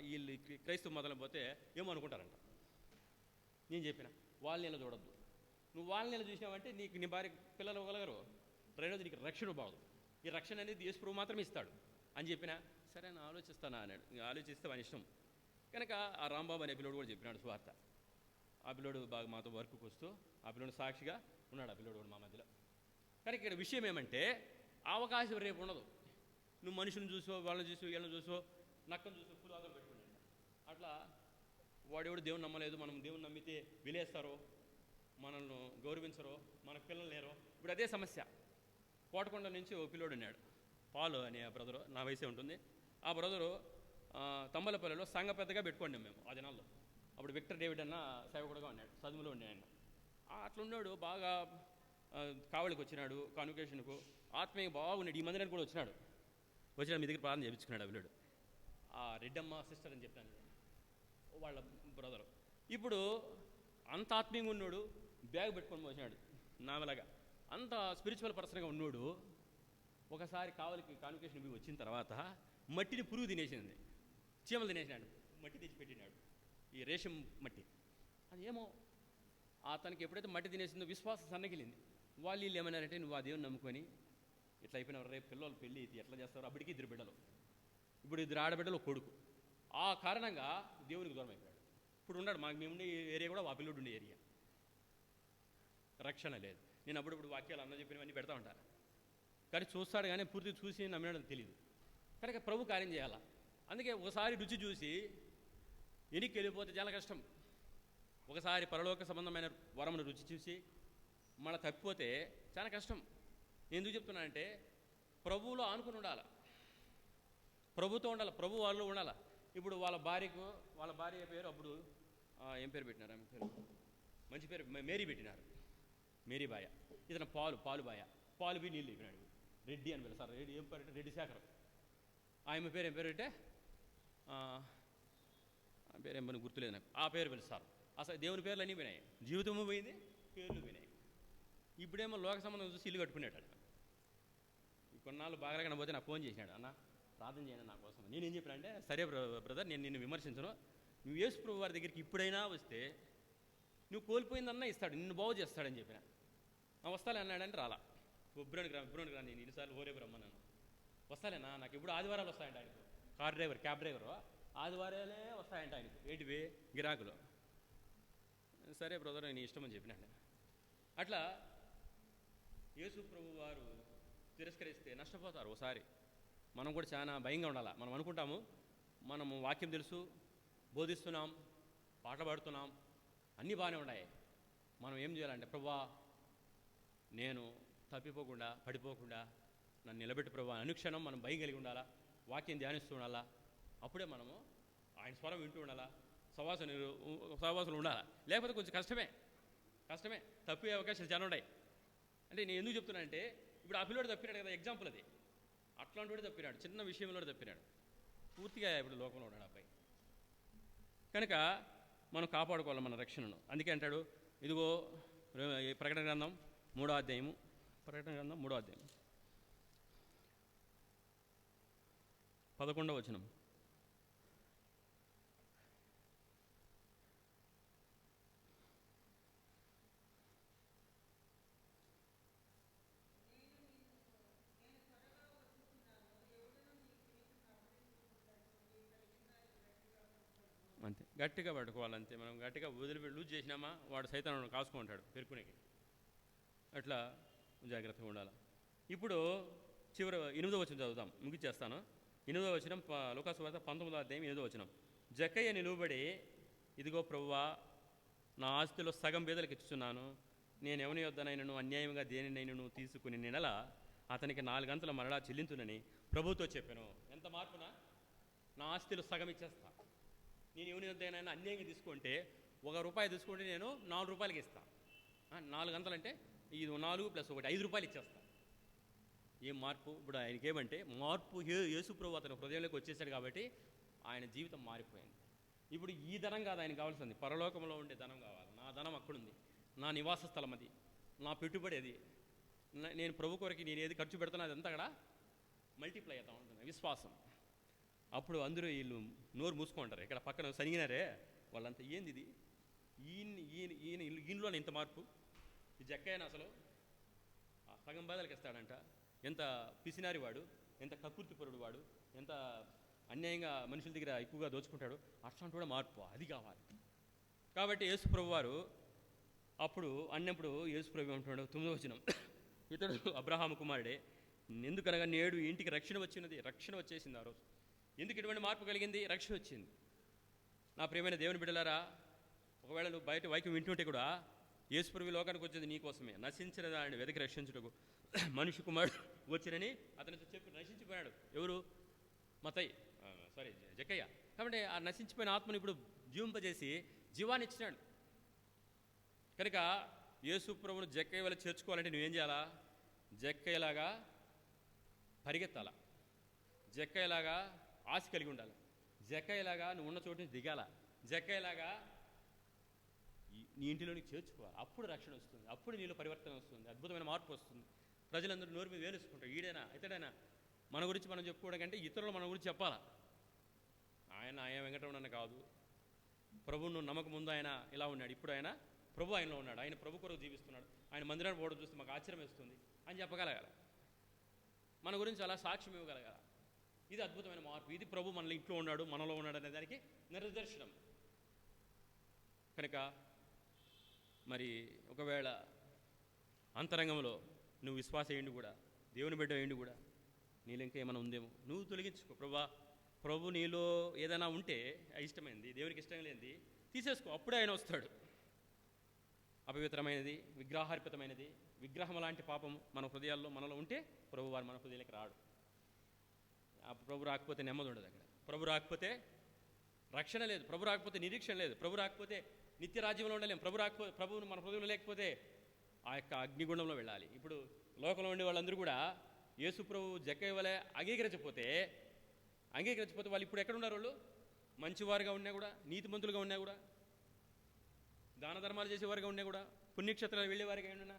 వీళ్ళు క్రైస్తవ మొదలు పోతే ఏమనుకుంటారంట. నేను చెప్పిన వాళ్ళని ఎలా చూడొద్దు, నువ్వు వాళ్ళని ఎలా చూసినావంటే నీకు నీ భార్య పిల్లలు ఇవ్వగలగరు, రెండోది నీకు రక్షణ బాగదు. ఈ రక్షణ అనేది యేసుప్రభు మాత్రమే ఇస్తాడు అని చెప్పిన. సరే అని ఆలోచిస్తానా అన్నాడు. ఆలోచిస్తే వాని ఇష్టం. కనుక ఆ రాంబాబు అనే పిల్లోడు కూడా చెప్పినాడు సువార్త. ఆ పిల్లోడు బాగా మాతో వర్క్కి వస్తూ ఆ పిల్లోడు సాక్షిగా ఉన్నాడు. ఆ పిల్లోడు కూడా మా మధ్యలో. కనుక ఇక్కడ విషయం ఏమంటే అవకాశం రేపు ఉండదు. నువ్వు మనుషులను చూసో, వాళ్ళని చూసో, వీళ్ళని చూసో, నక్కను చూసో పులాగం పెట్టుకున్నాడు. అట్లా వాడెవడు దేవుని నమ్మలేదు, మనం దేవుని నమ్మితే విలేస్తారో, మనల్ని గౌరవించరో, మనకు పిల్లలు లేరో. ఇప్పుడు అదే సమస్య. కోటకొండ నుంచి ఓ పిల్లోడు ఉన్నాడు, పాలు అనే ఆ బ్రదరు, నా వయసే ఉంటుంది. ఆ బ్రదరు తంబలపల్లిలో సంఘ పెద్దగా పెట్టుకోండి మేము ఆ దినాల్లో. అప్పుడు విక్టర్ డేవిడ్ అన్న సేవకుడుగా ఉన్నాడు, చదువులో ఉండే ఆయన. అట్లున్నాడు, బాగా కావలికి వచ్చినాడు, కాన్వకేషన్కు ఆత్మీయ బాగున్నాడు. ఈ మందిరానికి కూడా వచ్చినాడు. మీ దగ్గర ప్రార్థన చేయించుకున్నాడు ఆ పిల్లోడు. ఆ రెడ్డమ్మ సిస్టర్ అని చెప్పాను, వాళ్ళ బ్రదరు. ఇప్పుడు అంత ఆత్మీయంగా ఉన్నాడు, బ్యాగ్ పెట్టుకొని వచ్చినాడు నామలాగా. అంత స్పిరిచువల్ పర్సన్గా ఉన్నాడు. ఒకసారి కావలికి కాన్వకేషన్ పోయి వచ్చిన తర్వాత మట్టిని పురుగు తినేసింది, చీమలు తినేసినాడు. మట్టి తెచ్చి పెట్టినాడు, ఈ రేషం మట్టి. అది ఏమో అతనికి ఎప్పుడైతే మట్టి తినేసిందో విశ్వాసం సన్నగిలింది. వాళ్ళు ఏమన్నారంటే, నువ్వు ఆ దేవుని నమ్ముకొని ఇట్లా అయిపోయినావు, రేపు పిల్లలు పెళ్ళి ఎట్లా చేస్తారు? అప్పటికి 2 బిడ్డలు, ఇప్పుడు 2 ఆడబిడ్డలు, 1 కొడుకు. ఆ కారణంగా దేవునికి దూరం అయిపోయాడు. ఇప్పుడు ఉన్నాడు మేముండే ఏరియా కూడా ఆ పిల్లోడు ఉండే ఏరియా. రక్షణ లేదు. నేను అప్పుడప్పుడు వాక్యాలు అన్న చెప్పినవన్నీ పెడతా ఉంటాను, కానీ చూస్తాడు కానీ పూర్తి చూసి నమ్మినాడని తెలియదు. కనుక ప్రభు కార్యం చేయాలా. అందుకే ఒకసారి రుచి చూసి ఎనికి వెళ్ళిపోతే చాలా కష్టం. ఒకసారి పరలోక సంబంధమైన వరమును రుచి చూసి మళ్ళీ తప్పిపోతే చాలా కష్టం. ఎందుకు చెప్తున్నానంటే ప్రభువులో ఆనుకుని ఉండాలి, ప్రభుతో ఉండాలి, ప్రభు వాళ్ళు ఉండాలి. ఇప్పుడు వాళ్ళ భార్య పేరు అప్పుడు ఏం పేరు పెట్టినారు? ఆమె పేరు మంచి పేరు మేరీ పెట్టినారు, మేరీ బాయ. ఇతను పాలు బాయ. పాలు బి నీళ్ళు ఇప్పినాడు, రెడ్డి అని పిలుస్తారు. రెడ్డి ఏం పేరు అంటే రెడ్డి శేఖర్. ఆమె పేరు ఏం పేరు అంటే పేరేం పని గుర్తులేదు నాకు. ఆ పేరు పిలుస్తారు. అసలు దేవుని పేర్లు అన్నీ పోయినాయి, జీవితము పోయింది, పేర్లు పోయినాయి. ఇప్పుడేమో లోక సంబంధం చూసి ఇల్లు కట్టుకునేటాడు. కొన్నాళ్ళు బాగా కనబోతే నాకు ఫోన్ చేసినాడు, అన్న ప్రార్థన చేయండి నా కోసం. నేనేం చెప్పినా అంటే, సరే బ్రదర్, నేను నిన్ను విమర్శించను, నువ్వు యేసు ప్రభు వారి దగ్గరికి ఇప్పుడైనా వస్తే నువ్వు కోల్పోయిందన్నా ఇస్తాడు, నిన్ను బాగు చేస్తాడని చెప్పిన. వస్తాలే అన్నాడంటే రాలా. ఉబ్రోనికి రా, నేను ఇన్నిసార్లు హోరేపు రమ్మన్నాను. వస్తాలేనా? నాకు ఇప్పుడు ఆదివారాలు వస్తాయంట ఆయనకు. కార్ డ్రైవర్, క్యాబ్ డ్రైవరు, ఆదివారాలే వస్తాయంట ఆయనకు. ఏంటివి? గిరాకులు. సరే బ్రదర్, నీ ఇష్టం అని చెప్పినాడు. అట్లా యేసు ప్రభు వారు తిరస్కరిస్తే నష్టపోతారు. ఒకసారి మనం కూడా చాలా భయంగా ఉండాలి. మనం అనుకుంటాము మనము వాక్యం తెలుసు, బోధిస్తున్నాం, పాటలు పాడుతున్నాం, అన్నీ బాగానే ఉన్నాయి. మనం ఏం చేయాలంటే, ప్రభువా నేను తప్పిపోకుండా, పడిపోకుండా నన్ను నిలబెట్టు ప్రభువా. అనుక్షణం మనం భయం కలిగి ఉండాలా, వాక్యం ధ్యానిస్తూ ఉండాలా. అప్పుడే మనము ఆయన స్వరం వింటూ ఉండాలా, సహవాసులు ఉండాలా. లేకపోతే కొంచెం కష్టమే. తప్పే అవకాశాలు చాలా ఉన్నాయి. అంటే నేను ఎందుకు చెప్తున్నానంటే, ఇప్పుడు ఆ పిల్లోడు తప్పినాడు కదా, ఎగ్జాంపుల్ అది. అట్లాంటి వాడు తప్పినాడు, చిన్న విషయంలో తప్పినాడు. పూర్తిగా ఇప్పుడు లోకంలో ఉన్నాడు అబ్బాయి. కనుక మనం కాపాడుకోవాలి మన రక్షణను. అందుకే అంటాడు, ఇదిగో ఈ ప్రకటన గ్రంథం 3వ అధ్యాయము, ప్రకటన గ్రంథం 3వ అధ్యాయం 11వ వచనం. అంతే, గట్టిగా పట్టుకోవాలంతే. మనం గట్టిగా లూజ్ చేసినామా వాడు సైతాన్ని కాసుకుంటాడు పెరుకునేకి. అట్లా జాగ్రత్తగా ఉండాలి. ఇప్పుడు చివరి 8వ వచనం చదువుతాం, ముగిచ్చేస్తాను. 8వ వచనం లూకాసు వార్త 19వ అధ్యాయం 8వ వచనం. జక్కయ్య నిలువబడి, ఇదిగో ప్రభువా, నా ఆస్తిలో సగం బీదలకు ఇచ్చుచున్నాను. నేను ఎవని యొద్దనైనను అన్యాయంగా దేనినైనను తీసుకుని నెల అతనికి 4 గంటల మరలా చెల్లించునని ప్రభుతో చెప్పాను. ఎంత మార్పునా? నా ఆస్తిలో సగం ఇచ్చేస్తా. నేను ఎవరి యొద్దైనా అన్యాయంగా తీసుకుంటే ₹1 తీసుకుంటే నేను ₹4 ఇస్తాను. 4 గంటలంటే ఇది 4 + 1 ₹5 ఇచ్చేస్తా. ఏం మార్పు! ఇప్పుడు ఆయనకి ఏమంటే మార్పు, యేసు ప్రభు అతని హృదయంలోకి వచ్చేసాడు కాబట్టి ఆయన జీవితం మారిపోయింది. ఇప్పుడు ఈ ధనం కాదు ఆయన కావాల్సింది, పరలోకంలో ఉండే ధనం కావాలి. నా ధనం అక్కడుంది, నా నివాస స్థలం అది, నా పెట్టుబడి అది. నేను ప్రభు కొరకు నేను ఏది ఖర్చు పెడుతున్నా అదంతా అక్కడ మల్టిప్లై అవుతా ఉంటుంది. విశ్వాసం. అప్పుడు అందరూ వీళ్ళు నోరు మూసుకుంటారు. ఇక్కడ పక్కన సనిగినారే వాళ్ళంతా, ఏంది ఇది, ఈయనలో ఇంత మార్పు, ఈ జక్కయ్యన అసలు సగం బాధలకు ఇస్తాడంట. ఎంత పిసినారి వాడు, ఎంత కకృతిపరుడు వాడు, ఎంత అన్యాయంగా మనుషుల దగ్గర ఎక్కువగా దోచుకుంటాడు. అట్లాంటి కూడా మార్పు అది కావాలి. కాబట్టి యేసుప్రభు వారు అప్పుడు అన్నప్పుడు యేసుప్రభు ఏమంటున్నాడు 9వ వచనం, ఇతడు అబ్రహాము కుమారుడే, ఎందుకనగా నేడు ఇంటికి రక్షణ వచ్చినది. రక్షణ వచ్చేసింది ఆ రోజు. ఎందుకు ఇటువంటి మార్పు కలిగింది? రక్షణ వచ్చింది. నా ప్రియమైన దేవుని బిడ్డలారా, ఒకవేళ నువ్వు బయట వాక్యం వింటుంటే కూడా యేసుప్రభు లోకానికి వచ్చేది నీకోసమే, నశించిన దాన్ని వెతికి రక్షించుటకు మనిషి కుమారుడు వచ్చినని అతనితో చెప్పి నశించిపోయాడు. ఎవరు? జక్కయ్య. కాబట్టి ఆ నశించిపోయిన ఆత్మను ఇప్పుడు జీవింపజేసి జీవాన్ని ఇచ్చినాడు. కనుక యేసు ప్రభువును జక్కయ్య వల్ల చేర్చుకోవాలంటే నువ్వేం చేయాలా? జక్కయ్యలాగా పరిగెత్తాలా, జక్కయ్యలాగా ఆశ కలిగి ఉండాలి, జక్కయ్యలాగా నువ్వు ఉన్న చోటు నుంచి దిగాల, జక్కయ్యలాగా నీ ఇంటిలోనికి చేర్చుకోవాలి. అప్పుడు రక్షణ వస్తుంది, అప్పుడు నీలో పరివర్తన వస్తుంది, అద్భుతమైన మార్పు వస్తుంది. ప్రజలందరూ నోరు మీద వేలుసుకుంటారు, ఈడైనా ఇతడైనా. మన గురించి మనం చెప్పుకోవడం కంటే ఇతరులు మన గురించి చెప్పాలా. ఆయన వెంకటరమణ కాదు, ప్రభువును నమ్మక ముందు ఆయన ఇలా ఉన్నాడు, ఇప్పుడు ఆయన ప్రభు ఆయనలో ఉన్నాడు, ఆయన ప్రభు కొరకు జీవిస్తున్నాడు, ఆయన మందిరాన్ని పోవడం చూస్తే మాకు ఆశ్చర్యం వేస్తుంది అని చెప్పగలగాలి. మన గురించి అలా సాక్ష్యం ఇవ్వగలగాలి. ఇది అద్భుతమైన మార్పు. ఇది ప్రభు మన ఇంట్లో ఉన్నాడు, మనలో ఉన్నాడు అనే దానికి నిదర్శనం. కనుక మరి ఒకవేళ అంతరంగంలో నువ్వు విశ్వాస అయ్యిండు కూడా, దేవుని బిడ్డ అయ్యిండు కూడా, నీలో ఇంకా ఏమైనా ఉందేమో నువ్వు తొలగించుకో. ప్రభు నీలో ఏదైనా ఉంటే ఇష్టమైంది, దేవునికి ఇష్టం లేనిది తీసేసుకో. అప్పుడే ఆయన వస్తాడు. అపవిత్రమైనది, విగ్రహార్పితమైనది, విగ్రహం లాంటి పాపం మన హృదయాల్లో మనలో ఉంటే ప్రభు వారు మన హృదయాలకు రాడు. ప్రభు రాకపోతే నెమ్మది ఉండదు అక్కడ. ప్రభు రాకపోతే రక్షణ లేదు, ప్రభు రాకపోతే నిరీక్షణ లేదు, ప్రభు రాకపోతే నిత్య రాజ్యంలో ఉండలేం. ప్రభువును మన హృదయంలో లేకపోతే ఆ యొక్క అగ్నిగుండంలో వెళ్ళాలి. ఇప్పుడు లోకంలో ఉండే వాళ్ళందరూ కూడా యేసు ప్రభు జక్కయ్య వలె అంగీకరించకపోతే వాళ్ళు ఇప్పుడు ఎక్కడ ఉన్నారు? వాళ్ళు మంచివారుగా ఉన్నా కూడా, నీతిమంతులుగా ఉన్నా కూడా, దాన ధర్మాలు చేసేవారుగా ఉన్నా కూడా, పుణ్యక్షేత్రాలు వెళ్ళేవారిగా ఉన్నా,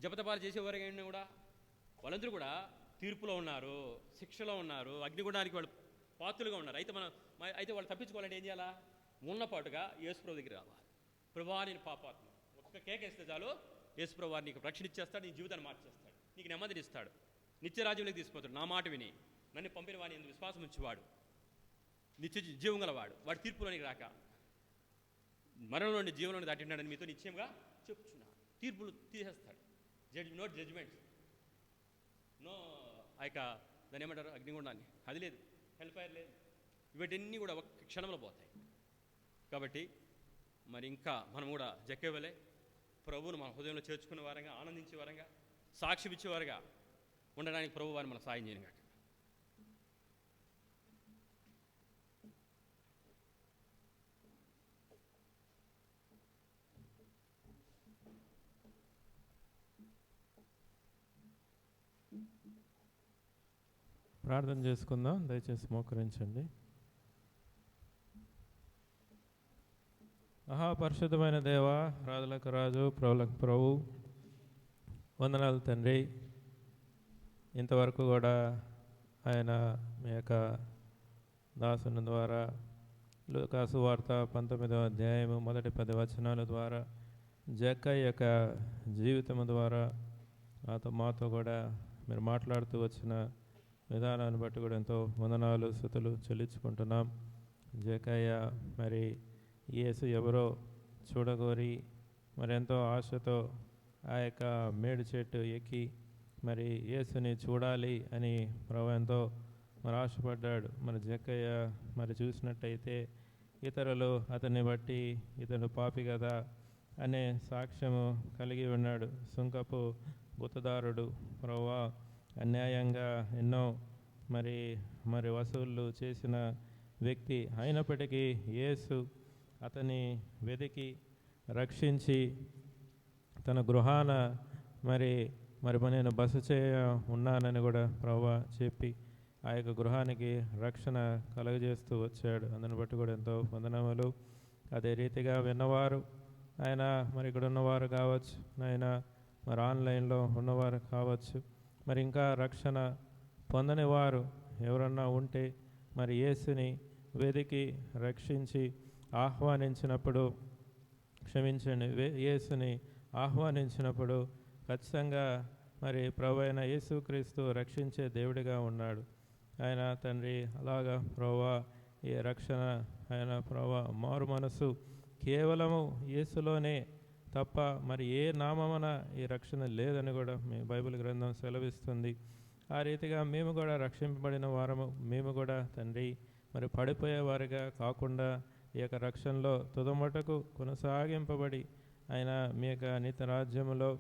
జపతపాలు చేసేవారిగా ఉన్నా కూడా, వాళ్ళందరూ కూడా తీర్పులో ఉన్నారు, శిక్షలో ఉన్నారు, అగ్నిగుండానికి వాళ్ళు పాత్రులుగా ఉన్నారు. అయితే వాళ్ళు తప్పించుకోవాలంటే ఏం చేయాలా? ఉన్నపాటుగా యేసుప్రభు దగ్గర రావాలి. ప్రభువా నేను పాపాత్మ, ఒక్క కేకేస్తే చాలు యేసుప్రభు వారు నీకు రక్షణ ఇచ్చేస్తాడు, నీ జీవితాన్ని మార్చేస్తాడు, నీకు నెమ్మదిని ఇస్తాడు, నిత్యరాజ్యంలోకి తీసుకుపోతాడు. నా మాట విని నన్ను పంపిన వాడిని ఎందుకు విశ్వాసం ఉంచేవాడు నిత్య జీవం గలవాడు, వాడు తీర్పులోనికి రాక మరణం నుండి జీవంలోని దాటినాడని మీతో నిశ్చయంగా చెప్తున్నాను. తీర్పులు తీసేస్తాడు. నో జడ్జిమెంట్స్, నో ఆ యొక్క దాన్ని ఏమంటారు, అగ్నిగుండాన్ని, అది లేదు, హెల్ ఫైర్ లేదు, ఇవన్నీ కూడా ఒక్క క్షణంలో పోతాయి. కాబట్టి మరి ఇంకా మనం కూడా జక్కేవలే ప్రభువును మన హృదయంలో చేర్చుకునే వారంగా, ఆనందించే వారంగా, సాక్ష్యం ఇచ్చేవారుగా ఉండడానికి ప్రభు వారిని మన సాయం చేయను కాక. ప్రార్థన చేసుకుందాం. దయచేసి మోకరించండి. మహాపరిశుద్ధమైన దేవ, రాజులకు రాజు, ప్రభులకు ప్రభు, వందనాలు తండ్రి. ఇంతవరకు కూడా ఆయన మీ యొక్క దాసుని ద్వారా లూకాసు వార్త 19వ అధ్యాయము మొదటి 10 వచనాల ద్వారా జక్కయ్య యొక్క జీవితం ద్వారా మాతో కూడా మీరు మాట్లాడుతూ వచ్చిన విధానాన్ని బట్టి కూడా ఎంతో వందనాలు స్తుతులు చెల్లించుకుంటున్నాం. జక్కయ్య మరి యేసు ఎవరో చూడగోరి మరి ఎంతో ఆశతో ఆ యొక్క మేడి చెట్టు ఎక్కి మరి యేసుని చూడాలి అని ప్రభు ఎంతో మరి ఆశపడ్డాడు. మరి జక్కయ్య మరి చూసినట్టయితే ఇతరులు అతన్ని బట్టి ఇతను పాపి కదా అనే సాక్ష్యము కలిగి ఉన్నాడు. సుంకపు గుత్తదారుడు, ప్రభువా, అన్యాయంగా ఎన్నో మరి వసూళ్ళు చేసిన వ్యక్తి అయినప్పటికీ యేసు అతని వెతికి రక్షించి తన గృహాన మరి నేను బస చేయ ఉన్నానని కూడా ప్రభువా చెప్పి ఆ యొక్క గృహానికి రక్షణ కలుగజేస్తూ వచ్చాడు. అందుని బట్టి కూడా ఎంతో వందనములు. అదే రీతిగా విన్నవారు ఆయన మరి ఇక్కడ ఉన్నవారు కావచ్చు, ఆయన మరి ఆన్లైన్లో ఉన్నవారు కావచ్చు, మరి ఇంకా రక్షణ పొందని వారు ఎవరన్నా ఉంటే మరి యేసుని వెతికి రక్షించి ఆహ్వానించినప్పుడు యేసుని ఆహ్వానించినప్పుడు ఖచ్చితంగా మరి ప్రభు అయిన యేసుక్రీస్తు రక్షించే దేవుడిగా ఉన్నాడు. ఆయన తండ్రి అలాగా ప్రభువా ఈ రక్షణ ఆయన ప్రభువా మారు మనసు కేవలము యేసులోనే తప్ప మరి ఏ నామమున ఈ రక్షణ లేదని కూడా మీ బైబిల్ గ్రంథం సెలవిస్తుంది. ఆ రీతిగా మేము కూడా రక్షింపబడిన వారము, మేము కూడా తండ్రి మరి పడిపోయేవారిగా కాకుండా ఈ యొక్క రక్షణలో తుదమటకు కొనసాగింపబడి ఆయన మీ యొక్క నిత్య రాజ్యములో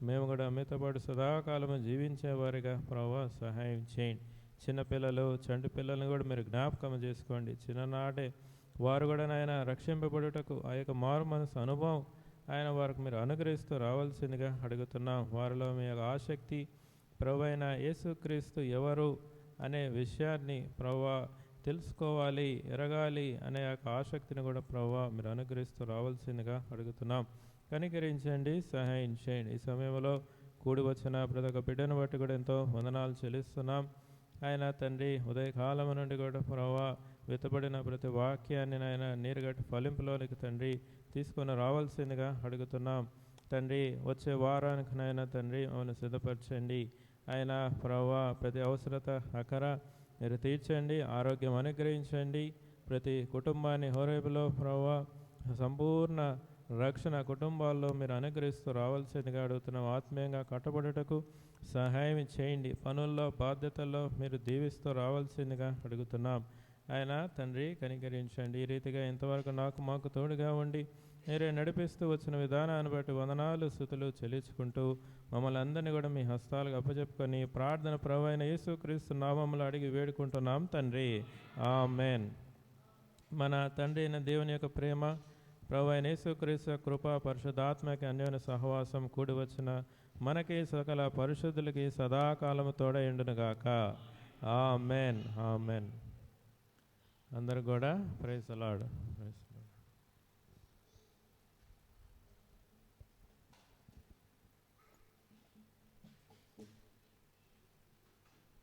మేము కూడా మీతోపాటు సదాకాలము జీవించేవారిగా ప్రభువా సహాయం చేయండి. చిన్నపిల్లలు, చంటి పిల్లలను కూడా మీరు జ్ఞాపకం చేసుకోండి. చిన్ననాటే వారు కూడా ఆయన రక్షింపబడుటకు ఆ యొక్క మారు మనసు అనుభవం ఆయన వారికి మీరు అనుగ్రహిస్తూ రావాల్సిందిగా అడుగుతున్నాం. వారిలో మీ యొక్క ఆసక్తి ప్రభు అయిన యేసుక్రీస్తు ఎవరు అనే విషయాన్ని ప్రభువా తెలుసుకోవాలి, ఎరగాలి అనే యొక్క ఆసక్తిని కూడా ప్రభువా మీరు అనుగ్రహిస్తూ రావాల్సిందిగా అడుగుతున్నాం. కనికరించండి, సహాయం చేయండి. ఈ సమయంలో కూడి వచ్చిన ప్రతి ఒక్క బిడ్డను బట్టి కూడా ఎంతో వందనాలు చెల్లిస్తున్నాం. ఆయన తండ్రి ఉదయకాలం నుండి కూడా ప్రభువా వెతబడిన ప్రతి వాక్యాన్ని ఆయన నీరుగట్టి ఫలింపులోనికి తండ్రి తీసుకొని రావాల్సిందిగా అడుగుతున్నాం. తండ్రి వచ్చే వారానికి నాయన తండ్రి మమ్మల్ని సిద్ధపరచండి. ఆయన ప్రభువా ప్రతి అవసరత అకర మీరు తీర్చండి, ఆరోగ్యం అనుగ్రహించండి. ప్రతి కుటుంబాన్ని హోరేబులో ప్రభువా సంపూర్ణ రక్షణ కుటుంబాల్లో మీరు అనుగ్రహిస్తూ రావాల్సిందిగా అడుగుతున్నాం. ఆత్మీయంగా కట్టబడుటకు సహాయం చేయండి. పనుల్లో బాధ్యతల్లో మీరు దీవిస్తూ రావాల్సిందిగా అడుగుతున్నాం. ఆయన తండ్రి కనికరించండి. ఈ రీతిగా ఇంతవరకు మాకు తోడుగా ఉండి మీరే నడిపిస్తూ వచ్చిన విధానాన్ని బట్టి వందనాలు స్తుతులు చెల్లించుకుంటూ మమ్మల్ని అందరినీ కూడా మీ హస్తాలకు అప్పచెప్పుకొని ప్రార్థన ప్రభు అయిన యేసుక్రీస్తు నామములో అడిగి వేడుకుంటున్నాం తండ్రి, ఆమేన్. మన తండ్రి అయిన దేవుని యొక్క ప్రేమ, ప్రభు అయిన యేసుక్రీస్తు కృప, పరిశుద్ధాత్మక అన్యోన్య సహవాసం కూడి వచ్చిన మనకి సకల పరిశుద్ధులకి సదాకాలము తోడయుండునుగాక. ఆమేన్, ఆమేన్. అందరూ కూడా ప్రైజ్ ది లార్డ్.